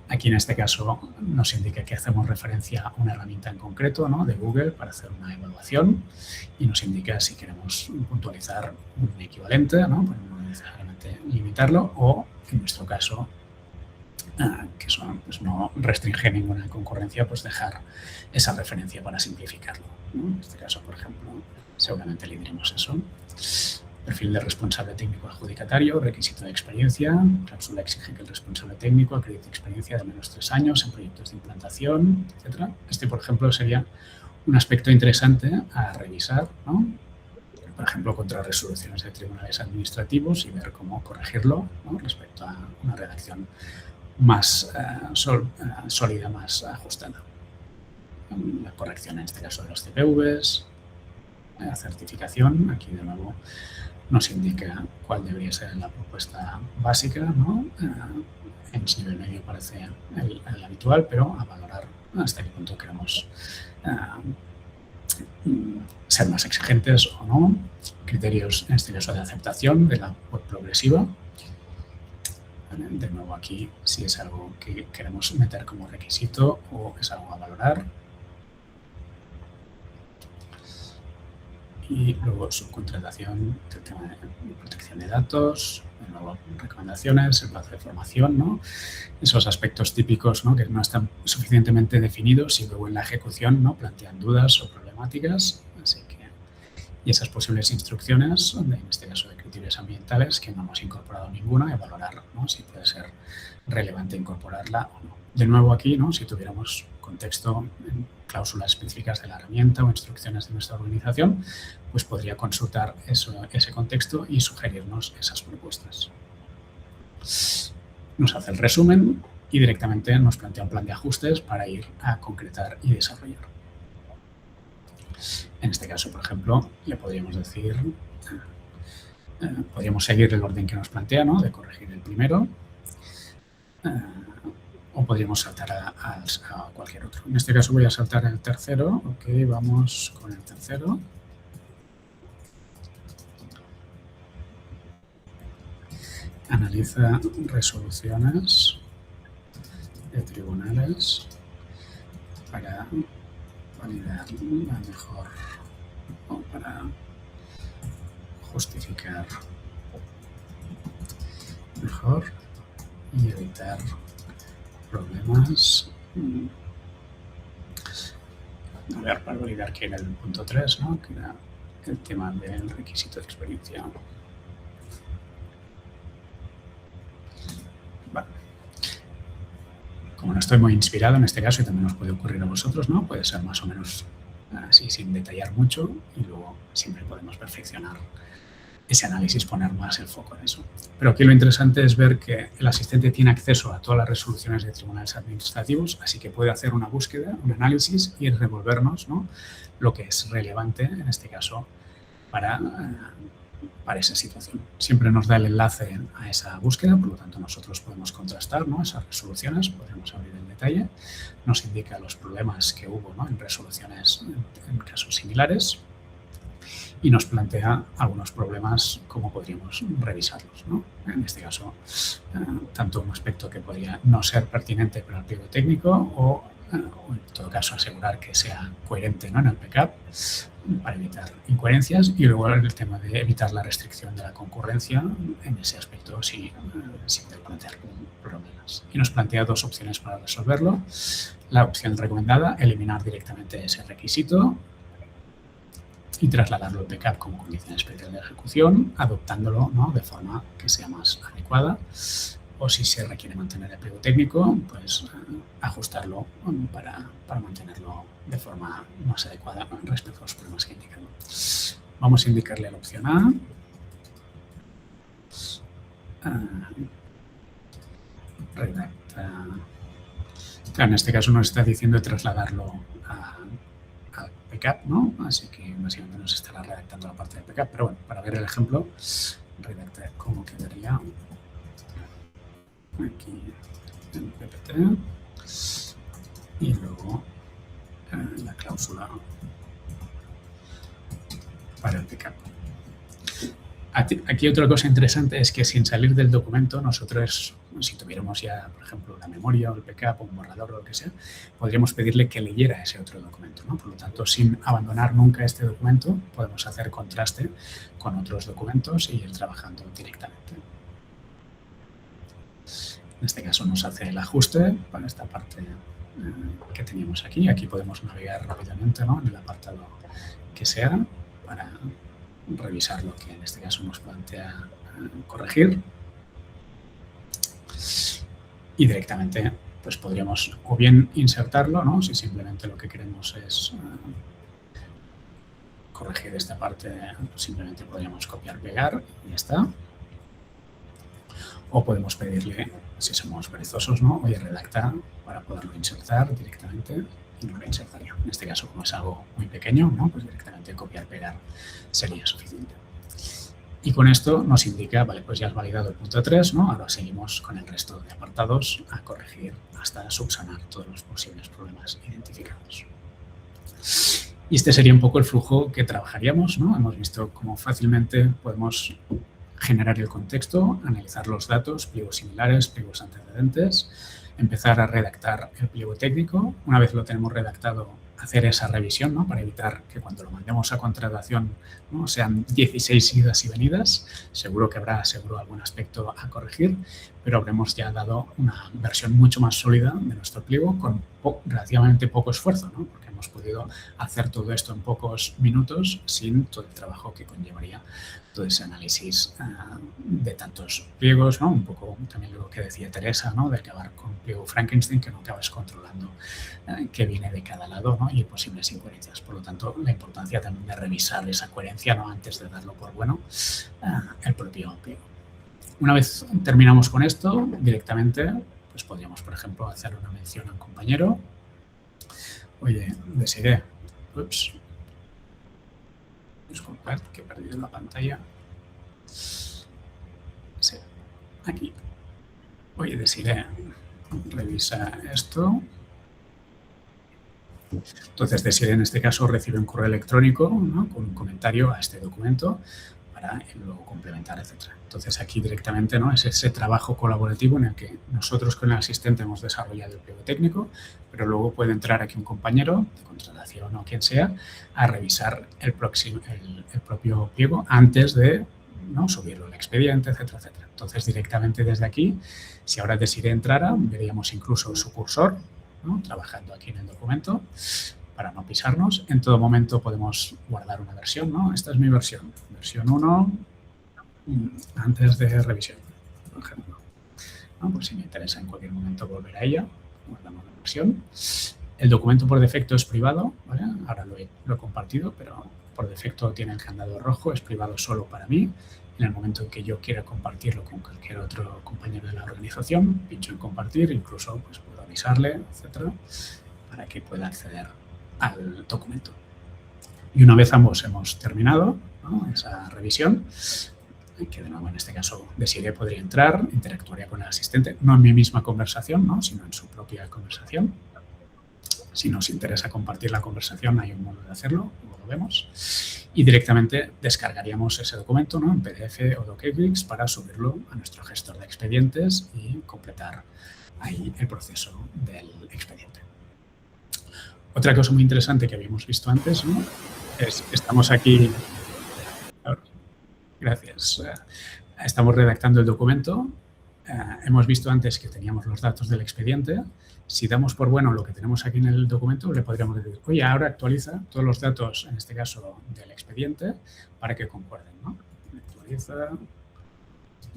S1: Aquí en este caso nos indica que hacemos referencia a una herramienta en concreto, ¿no?, de Google para hacer una evaluación y nos indica si queremos puntualizar un equivalente, ¿no?, no necesariamente limitarlo, o en nuestro caso, que eso pues no restringe ninguna concurrencia, pues dejar esa referencia para simplificarlo, ¿no? En este caso, por ejemplo, seguramente le diremos eso. Perfil de responsable técnico adjudicatario, requisito de experiencia. Cláusula exige que el responsable técnico acredite experiencia de menos 3 años en proyectos de implantación, etc. Este, por ejemplo, sería un aspecto interesante a revisar, ¿no? Por ejemplo, contra resoluciones de tribunales administrativos y ver cómo corregirlo, ¿no?, respecto a una redacción más sólida, más ajustada. La corrección, en este caso, de los CPVs, la certificación, aquí de nuevo nos indica cuál debería ser la propuesta básica, ¿no? En nivel medio parece el habitual, pero a valorar hasta qué punto queremos ser más exigentes o no. Criterios, en este caso, de aceptación de la web progresiva. De nuevo aquí, si es algo que queremos meter como requisito o es algo a valorar. Y luego subcontratación del tema de protección de datos, de nuevo recomendaciones, el plazo de formación, ¿no? Esos aspectos típicos, ¿no?, que no están suficientemente definidos y luego en la ejecución, ¿no?, plantean dudas o problemáticas. Así que, y esas posibles instrucciones, en este caso de criterios ambientales, que no hemos incorporado ninguna, y valorar, ¿no?, si puede ser relevante incorporarla o no. De nuevo aquí, ¿no?, si tuviéramos contexto en cláusulas específicas de la herramienta o instrucciones de nuestra organización, pues podría consultar ese contexto y sugerirnos esas propuestas. Nos hace el resumen y directamente nos plantea un plan de ajustes para ir a concretar y desarrollar. En este caso, por ejemplo, le podríamos decir, podríamos seguir el orden que nos plantea, ¿no?, de corregir el primero, o podríamos saltar a cualquier otro. En este caso voy a saltar el tercero. Ok, vamos con el tercero. Analiza resoluciones de tribunales para validar la mejor o para justificar mejor y evitar problemas. A ver, para validar que era el punto 3, ¿no?, que era el tema del requisito de experiencia. Vale. Como no estoy muy inspirado en este caso, y también os puede ocurrir a vosotros, ¿no?, puede ser más o menos así, sin detallar mucho, y luego siempre podemos perfeccionar ese análisis, poner más el foco en eso. Pero aquí lo interesante es ver que el asistente tiene acceso a todas las resoluciones de tribunales administrativos, así que puede hacer una búsqueda, un análisis y revolvernos, ¿no?, lo que es relevante, en este caso, para para esa situación. Siempre nos da el enlace a esa búsqueda, por lo tanto nosotros podemos contrastar, ¿no?, esas resoluciones, podemos abrir el detalle, nos indica los problemas que hubo, ¿no?, en resoluciones en casos similares y nos plantea algunos problemas, cómo podríamos revisarlos, ¿no? En este caso, tanto un aspecto que podría no ser pertinente para el pliego técnico o en todo caso asegurar que sea coherente, ¿no?, en el backup para evitar incoherencias, y luego el tema de evitar la restricción de la concurrencia. En ese aspecto sí puede plantear problemas. Y nos plantea dos opciones para resolverlo. La opción recomendada, eliminar directamente ese requisito y trasladarlo al backup como condición especial de ejecución, adoptándolo, ¿no?, de forma que sea más adecuada. O si se requiere mantener el pliego técnico, pues ajustarlo para mantenerlo de forma más adecuada respecto a los problemas que indican. Vamos a indicarle la opción A. Redacta. Claro, en este caso nos está diciendo trasladarlo al backup, ¿no? Así que básicamente nos estará redactando la parte del backup. Pero bueno, para ver el ejemplo, redacta cómo quedaría aquí en PPT y luego la cláusula para el backup. Aquí otra cosa interesante es que sin salir del documento, nosotros, si tuviéramos ya, por ejemplo, la memoria o el backup o un borrador o lo que sea, podríamos pedirle que leyera ese otro documento, ¿no? Por lo tanto, sin abandonar nunca este documento, podemos hacer contraste con otros documentos y ir trabajando directamente. En este caso nos hace el ajuste para esta parte que teníamos aquí. Aquí podemos navegar rápidamente, ¿no?, en el apartado que sea para revisar lo que en este caso nos plantea corregir. Y directamente pues podríamos o bien insertarlo, ¿no?, si simplemente lo que queremos es corregir esta parte, pues simplemente podríamos copiar, pegar y ya está. O podemos pedirle, si somos perezosos, ¿no?, oye, redacta para poderlo insertar directamente y no lo insertaría. En este caso, como es algo muy pequeño, ¿no?, pues directamente copiar, pegar sería suficiente. Y con esto nos indica, vale, pues ya has validado el punto 3, ¿no? Ahora seguimos con el resto de apartados a corregir hasta subsanar todos los posibles problemas identificados. Y este sería un poco el flujo que trabajaríamos, ¿no? Hemos visto cómo fácilmente podemos generar el contexto, analizar los datos, pliegos similares, pliegos antecedentes, empezar a redactar el pliego técnico. Una vez lo tenemos redactado, hacer esa revisión, ¿no?, para evitar que cuando lo mandemos a contratación, ¿no?, sean 16 idas y venidas. Seguro que habrá algún aspecto a corregir, pero habremos ya dado una versión mucho más sólida de nuestro pliego con relativamente poco esfuerzo, ¿no?, porque hemos podido hacer todo esto en pocos minutos sin todo el trabajo que conllevaría todo ese análisis de tantos pliegos, ¿no? Un poco también lo que decía Teresa, ¿no?, de acabar con un pliego Frankenstein que no acabas controlando qué viene de cada lado, ¿no?, y posibles incoherencias. Por lo tanto, la importancia también de revisar esa coherencia, ¿no?, antes de darlo por bueno el propio pliego. Una vez terminamos con esto, directamente pues podríamos, por ejemplo, hacer una mención a un compañero. Oye, Desiree, disculpad que he perdido la pantalla. Sí, aquí. Oye, Desiree, revisa esto. Entonces, Desiree en este caso recibe un correo electrónico, ¿no?, con un comentario a este documento para luego complementar, etc. Entonces, aquí directamente, ¿no?, es ese trabajo colaborativo en el que nosotros con el asistente hemos desarrollado el pliego técnico, pero luego puede entrar aquí un compañero de contratación o quien sea a revisar el propio pliego antes de, ¿no?, subirlo al expediente, etcétera, etcétera. Entonces, directamente desde aquí, si ahora Desiree entrara, veríamos incluso su cursor, ¿no?, trabajando aquí en el documento para no pisarnos. En todo momento podemos guardar una versión, ¿no? Esta es mi versión 1 antes de revisión, por ejemplo, ¿no? Pues si me interesa en cualquier momento volver a ella, guardamos la versión. El documento por defecto es privado, ¿vale? Ahora lo he compartido, pero por defecto tiene el candado rojo, es privado solo para mí. En el momento en que yo quiera compartirlo con cualquier otro compañero de la organización, pincho en compartir, incluso pues puedo avisarle, etcétera, para que pueda acceder al documento. Y una vez ambos hemos terminado, ¿no? Esa revisión, que de nuevo en este caso Desiree podría entrar, interactuaría con el asistente, no en mi misma conversación, ¿no? Sino en su propia conversación. Si nos interesa compartir la conversación, hay un modo de hacerlo, como lo vemos. Y directamente descargaríamos ese documento, ¿no? En PDF o DocX para subirlo a nuestro gestor de expedientes y completar ahí el proceso del expediente. Otra cosa muy interesante que habíamos visto antes, ¿no? Es que estamos aquí... Gracias. Estamos redactando el documento. Hemos visto antes que teníamos los datos del expediente. Si damos por bueno lo que tenemos aquí en el documento, le podríamos decir, oye, ahora actualiza todos los datos, en este caso del expediente, para que concuerden, ¿no? Actualiza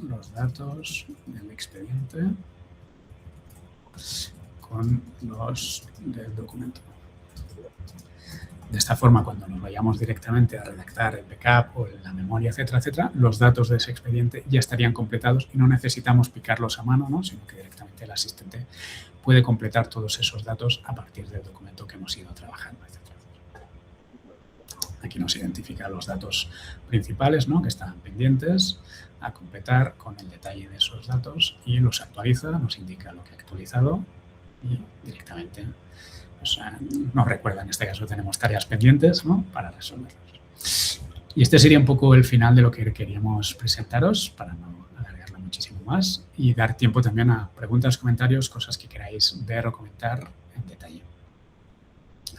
S1: los datos del expediente con los del documento. De esta forma, cuando nos vayamos directamente a redactar el backup o la memoria, etcétera, etcétera, los datos de ese expediente ya estarían completados y no necesitamos picarlos a mano, ¿no? Sino que directamente el asistente puede completar todos esos datos a partir del documento que hemos ido trabajando, etcétera. Aquí nos identifica los datos principales, ¿no? Que están pendientes a completar con el detalle de esos datos y los actualiza, nos indica lo que ha actualizado y directamente nos recuerda, en este caso tenemos tareas pendientes, ¿no? Para resolverlos. Y este sería un poco el final de lo que queríamos presentaros para no alargarlo muchísimo más y dar tiempo también a preguntas, comentarios, cosas que queráis ver o comentar en detalle.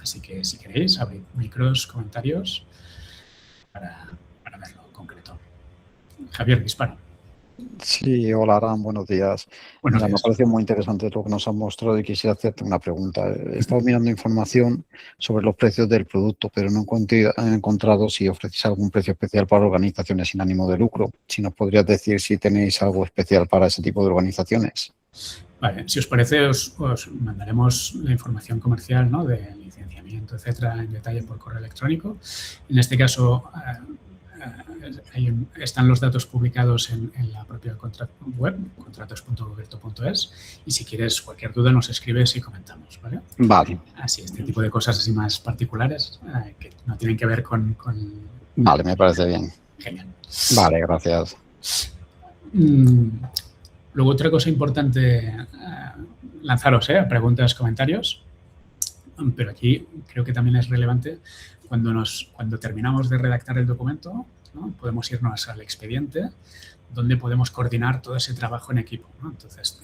S1: Así que si queréis, abrid micros, comentarios para verlo en concreto. Javier, dispara.
S2: Sí, hola Aram, buenos días.
S1: Buenos
S2: Mira,
S1: días.
S2: me parece muy interesante lo que nos han mostrado y quisiera hacerte una pregunta. He estado mirando información sobre los precios del producto, pero no he encontrado si ofrecéis algún precio especial para organizaciones sin ánimo de lucro. Si nos podrías decir si tenéis algo especial para ese tipo de organizaciones.
S1: Vale, si os parece, os mandaremos la información comercial, ¿no? De licenciamiento, etcétera, en detalle por correo electrónico. En este caso, están los datos publicados en la propia web, contratos.gobierto.es, y si quieres cualquier duda nos escribes y comentamos, ¿vale?
S2: Vale.
S1: Así, este tipo de cosas así más particulares que no tienen que ver con...
S2: Vale, me parece bien.
S1: Genial.
S2: Vale, gracias.
S1: Luego, otra cosa importante, lanzaros preguntas, comentarios, pero aquí creo que también es relevante cuando terminamos de redactar el documento, ¿no? Podemos irnos al expediente donde podemos coordinar todo ese trabajo en equipo, ¿no? Entonces,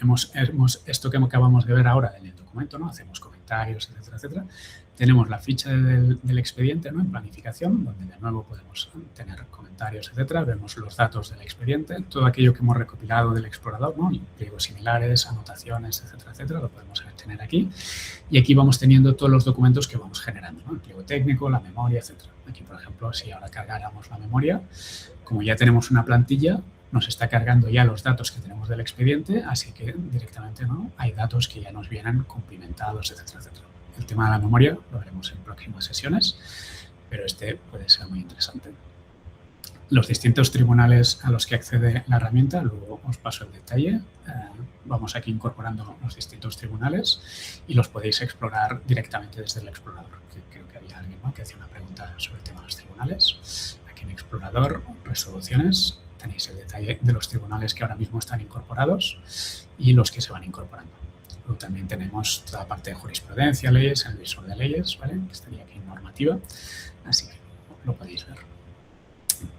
S1: esto que acabamos de ver ahora en el documento, ¿no? Hacemos comentarios, etcétera, etcétera. Tenemos la ficha del expediente, ¿no? En planificación, donde de nuevo podemos tener comentarios, etcétera. Vemos los datos del expediente, todo aquello que hemos recopilado del explorador, ¿no? Pliegos similares, anotaciones, etcétera, etcétera. Lo podemos tener aquí. Y aquí vamos teniendo todos los documentos que vamos generando, ¿no? El pliego técnico, la memoria, etcétera. Aquí, por ejemplo, si ahora cargáramos la memoria, como ya tenemos una plantilla, nos está cargando ya los datos que tenemos del expediente, así que directamente, ¿no? Hay datos que ya nos vienen cumplimentados, etcétera, etcétera. El tema de la memoria lo veremos en próximas sesiones, pero este puede ser muy interesante. Los distintos tribunales a los que accede la herramienta, luego os paso el detalle. Vamos aquí incorporando los distintos tribunales y los podéis explorar directamente desde el explorador. Creo que había alguien, ¿no? Que hacía una pregunta sobre el tema de los tribunales. Aquí en explorador, resoluciones, tenéis el detalle de los tribunales que ahora mismo están incorporados y los que se van incorporando. Luego también tenemos toda la parte de jurisprudencia, leyes, el visor de leyes, ¿vale? Que estaría aquí en normativa, así que lo podéis ver.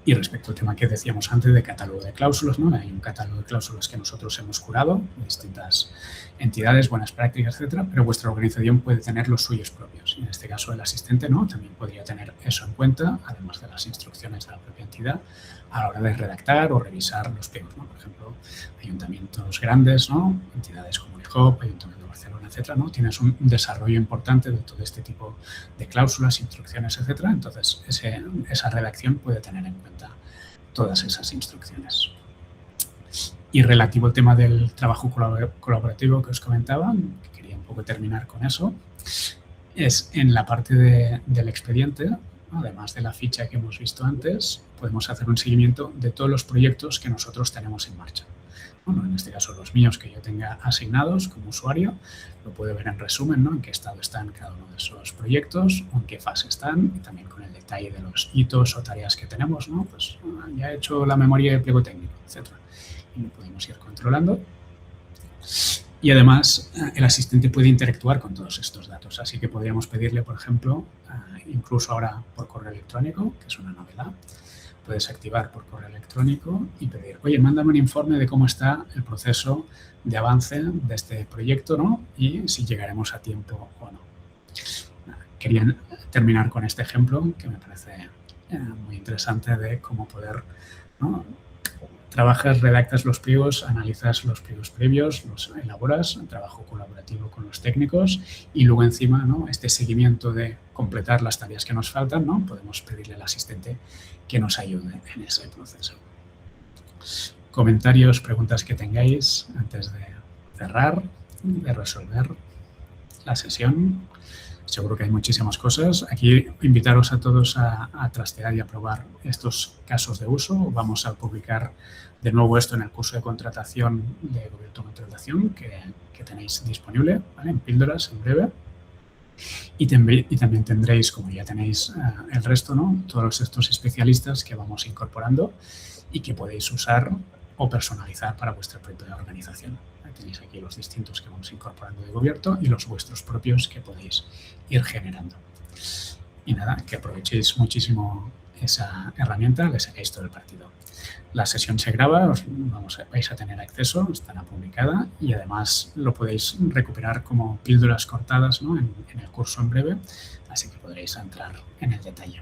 S1: Y respecto al tema que decíamos antes de catálogo de cláusulas, ¿no? Hay un catálogo de cláusulas que nosotros hemos curado, de distintas entidades, buenas prácticas, etcétera, pero vuestra organización puede tener los suyos propios. Y en este caso el asistente, ¿no? También podría tener eso en cuenta, además de las instrucciones de la propia entidad, a la hora de redactar o revisar los pliegos, ¿no? Por ejemplo, ayuntamientos grandes, ¿no? Entidades como IHOP, Ayuntamiento de Barcelona, etcétera, ¿no? Tienes un desarrollo importante de todo este tipo de cláusulas, instrucciones, etcétera. Entonces, esa redacción puede tener en cuenta todas esas instrucciones. Y relativo al tema del trabajo colaborativo que os comentaba, que quería un poco terminar con eso, es en la parte del expediente, ¿no? Además de la ficha que hemos visto antes, podemos hacer un seguimiento de todos los proyectos que nosotros tenemos en marcha. bueno, en este caso los míos que yo tenga asignados como usuario, lo puedo ver en resumen, ¿no? En qué estado están cada uno de esos proyectos, o en qué fase están, y también con el detalle de los hitos o tareas que tenemos, ¿no? Pues ya he hecho la memoria de pliego técnico, etc. Y lo podemos ir controlando. Y además, el asistente puede interactuar con todos estos datos. Así que podríamos pedirle, por ejemplo, incluso ahora por correo electrónico, que es una novedad, puedes activar por correo electrónico y pedir, oye, mándame un informe de cómo está el proceso de avance de este proyecto, ¿no? Y si llegaremos a tiempo o no. Quería terminar con este ejemplo que me parece muy interesante de cómo poder, ¿no? Trabajas, redactas los pliegos, analizas los pliegos previos, los elaboras, trabajo colaborativo con los técnicos y luego encima, ¿no? Este seguimiento de completar las tareas que nos faltan, ¿no? Podemos pedirle al asistente que nos ayude en ese proceso. Comentarios, preguntas que tengáis antes de cerrar, de resolver la sesión. Seguro que hay muchísimas cosas. Aquí invitaros a todos a trastear y a probar estos casos de uso. Vamos a publicar de nuevo esto en el curso de contratación de Gobierno Contratación que tenéis disponible, ¿vale? En píldoras en breve. Y también tendréis, como ya tenéis el resto, ¿no? Todos estos especialistas que vamos incorporando y que podéis usar o personalizar para vuestra propia organización. Tenéis aquí los distintos que vamos incorporando de Gobierno y los vuestros propios que podéis ir generando. Y nada, que aprovechéis muchísimo esa herramienta, le sacáis todo el partido. La sesión se graba, vais a tener acceso, estará publicada y además lo podéis recuperar como píldoras cortadas, ¿no? en el curso en breve, así que podréis entrar en el detalle.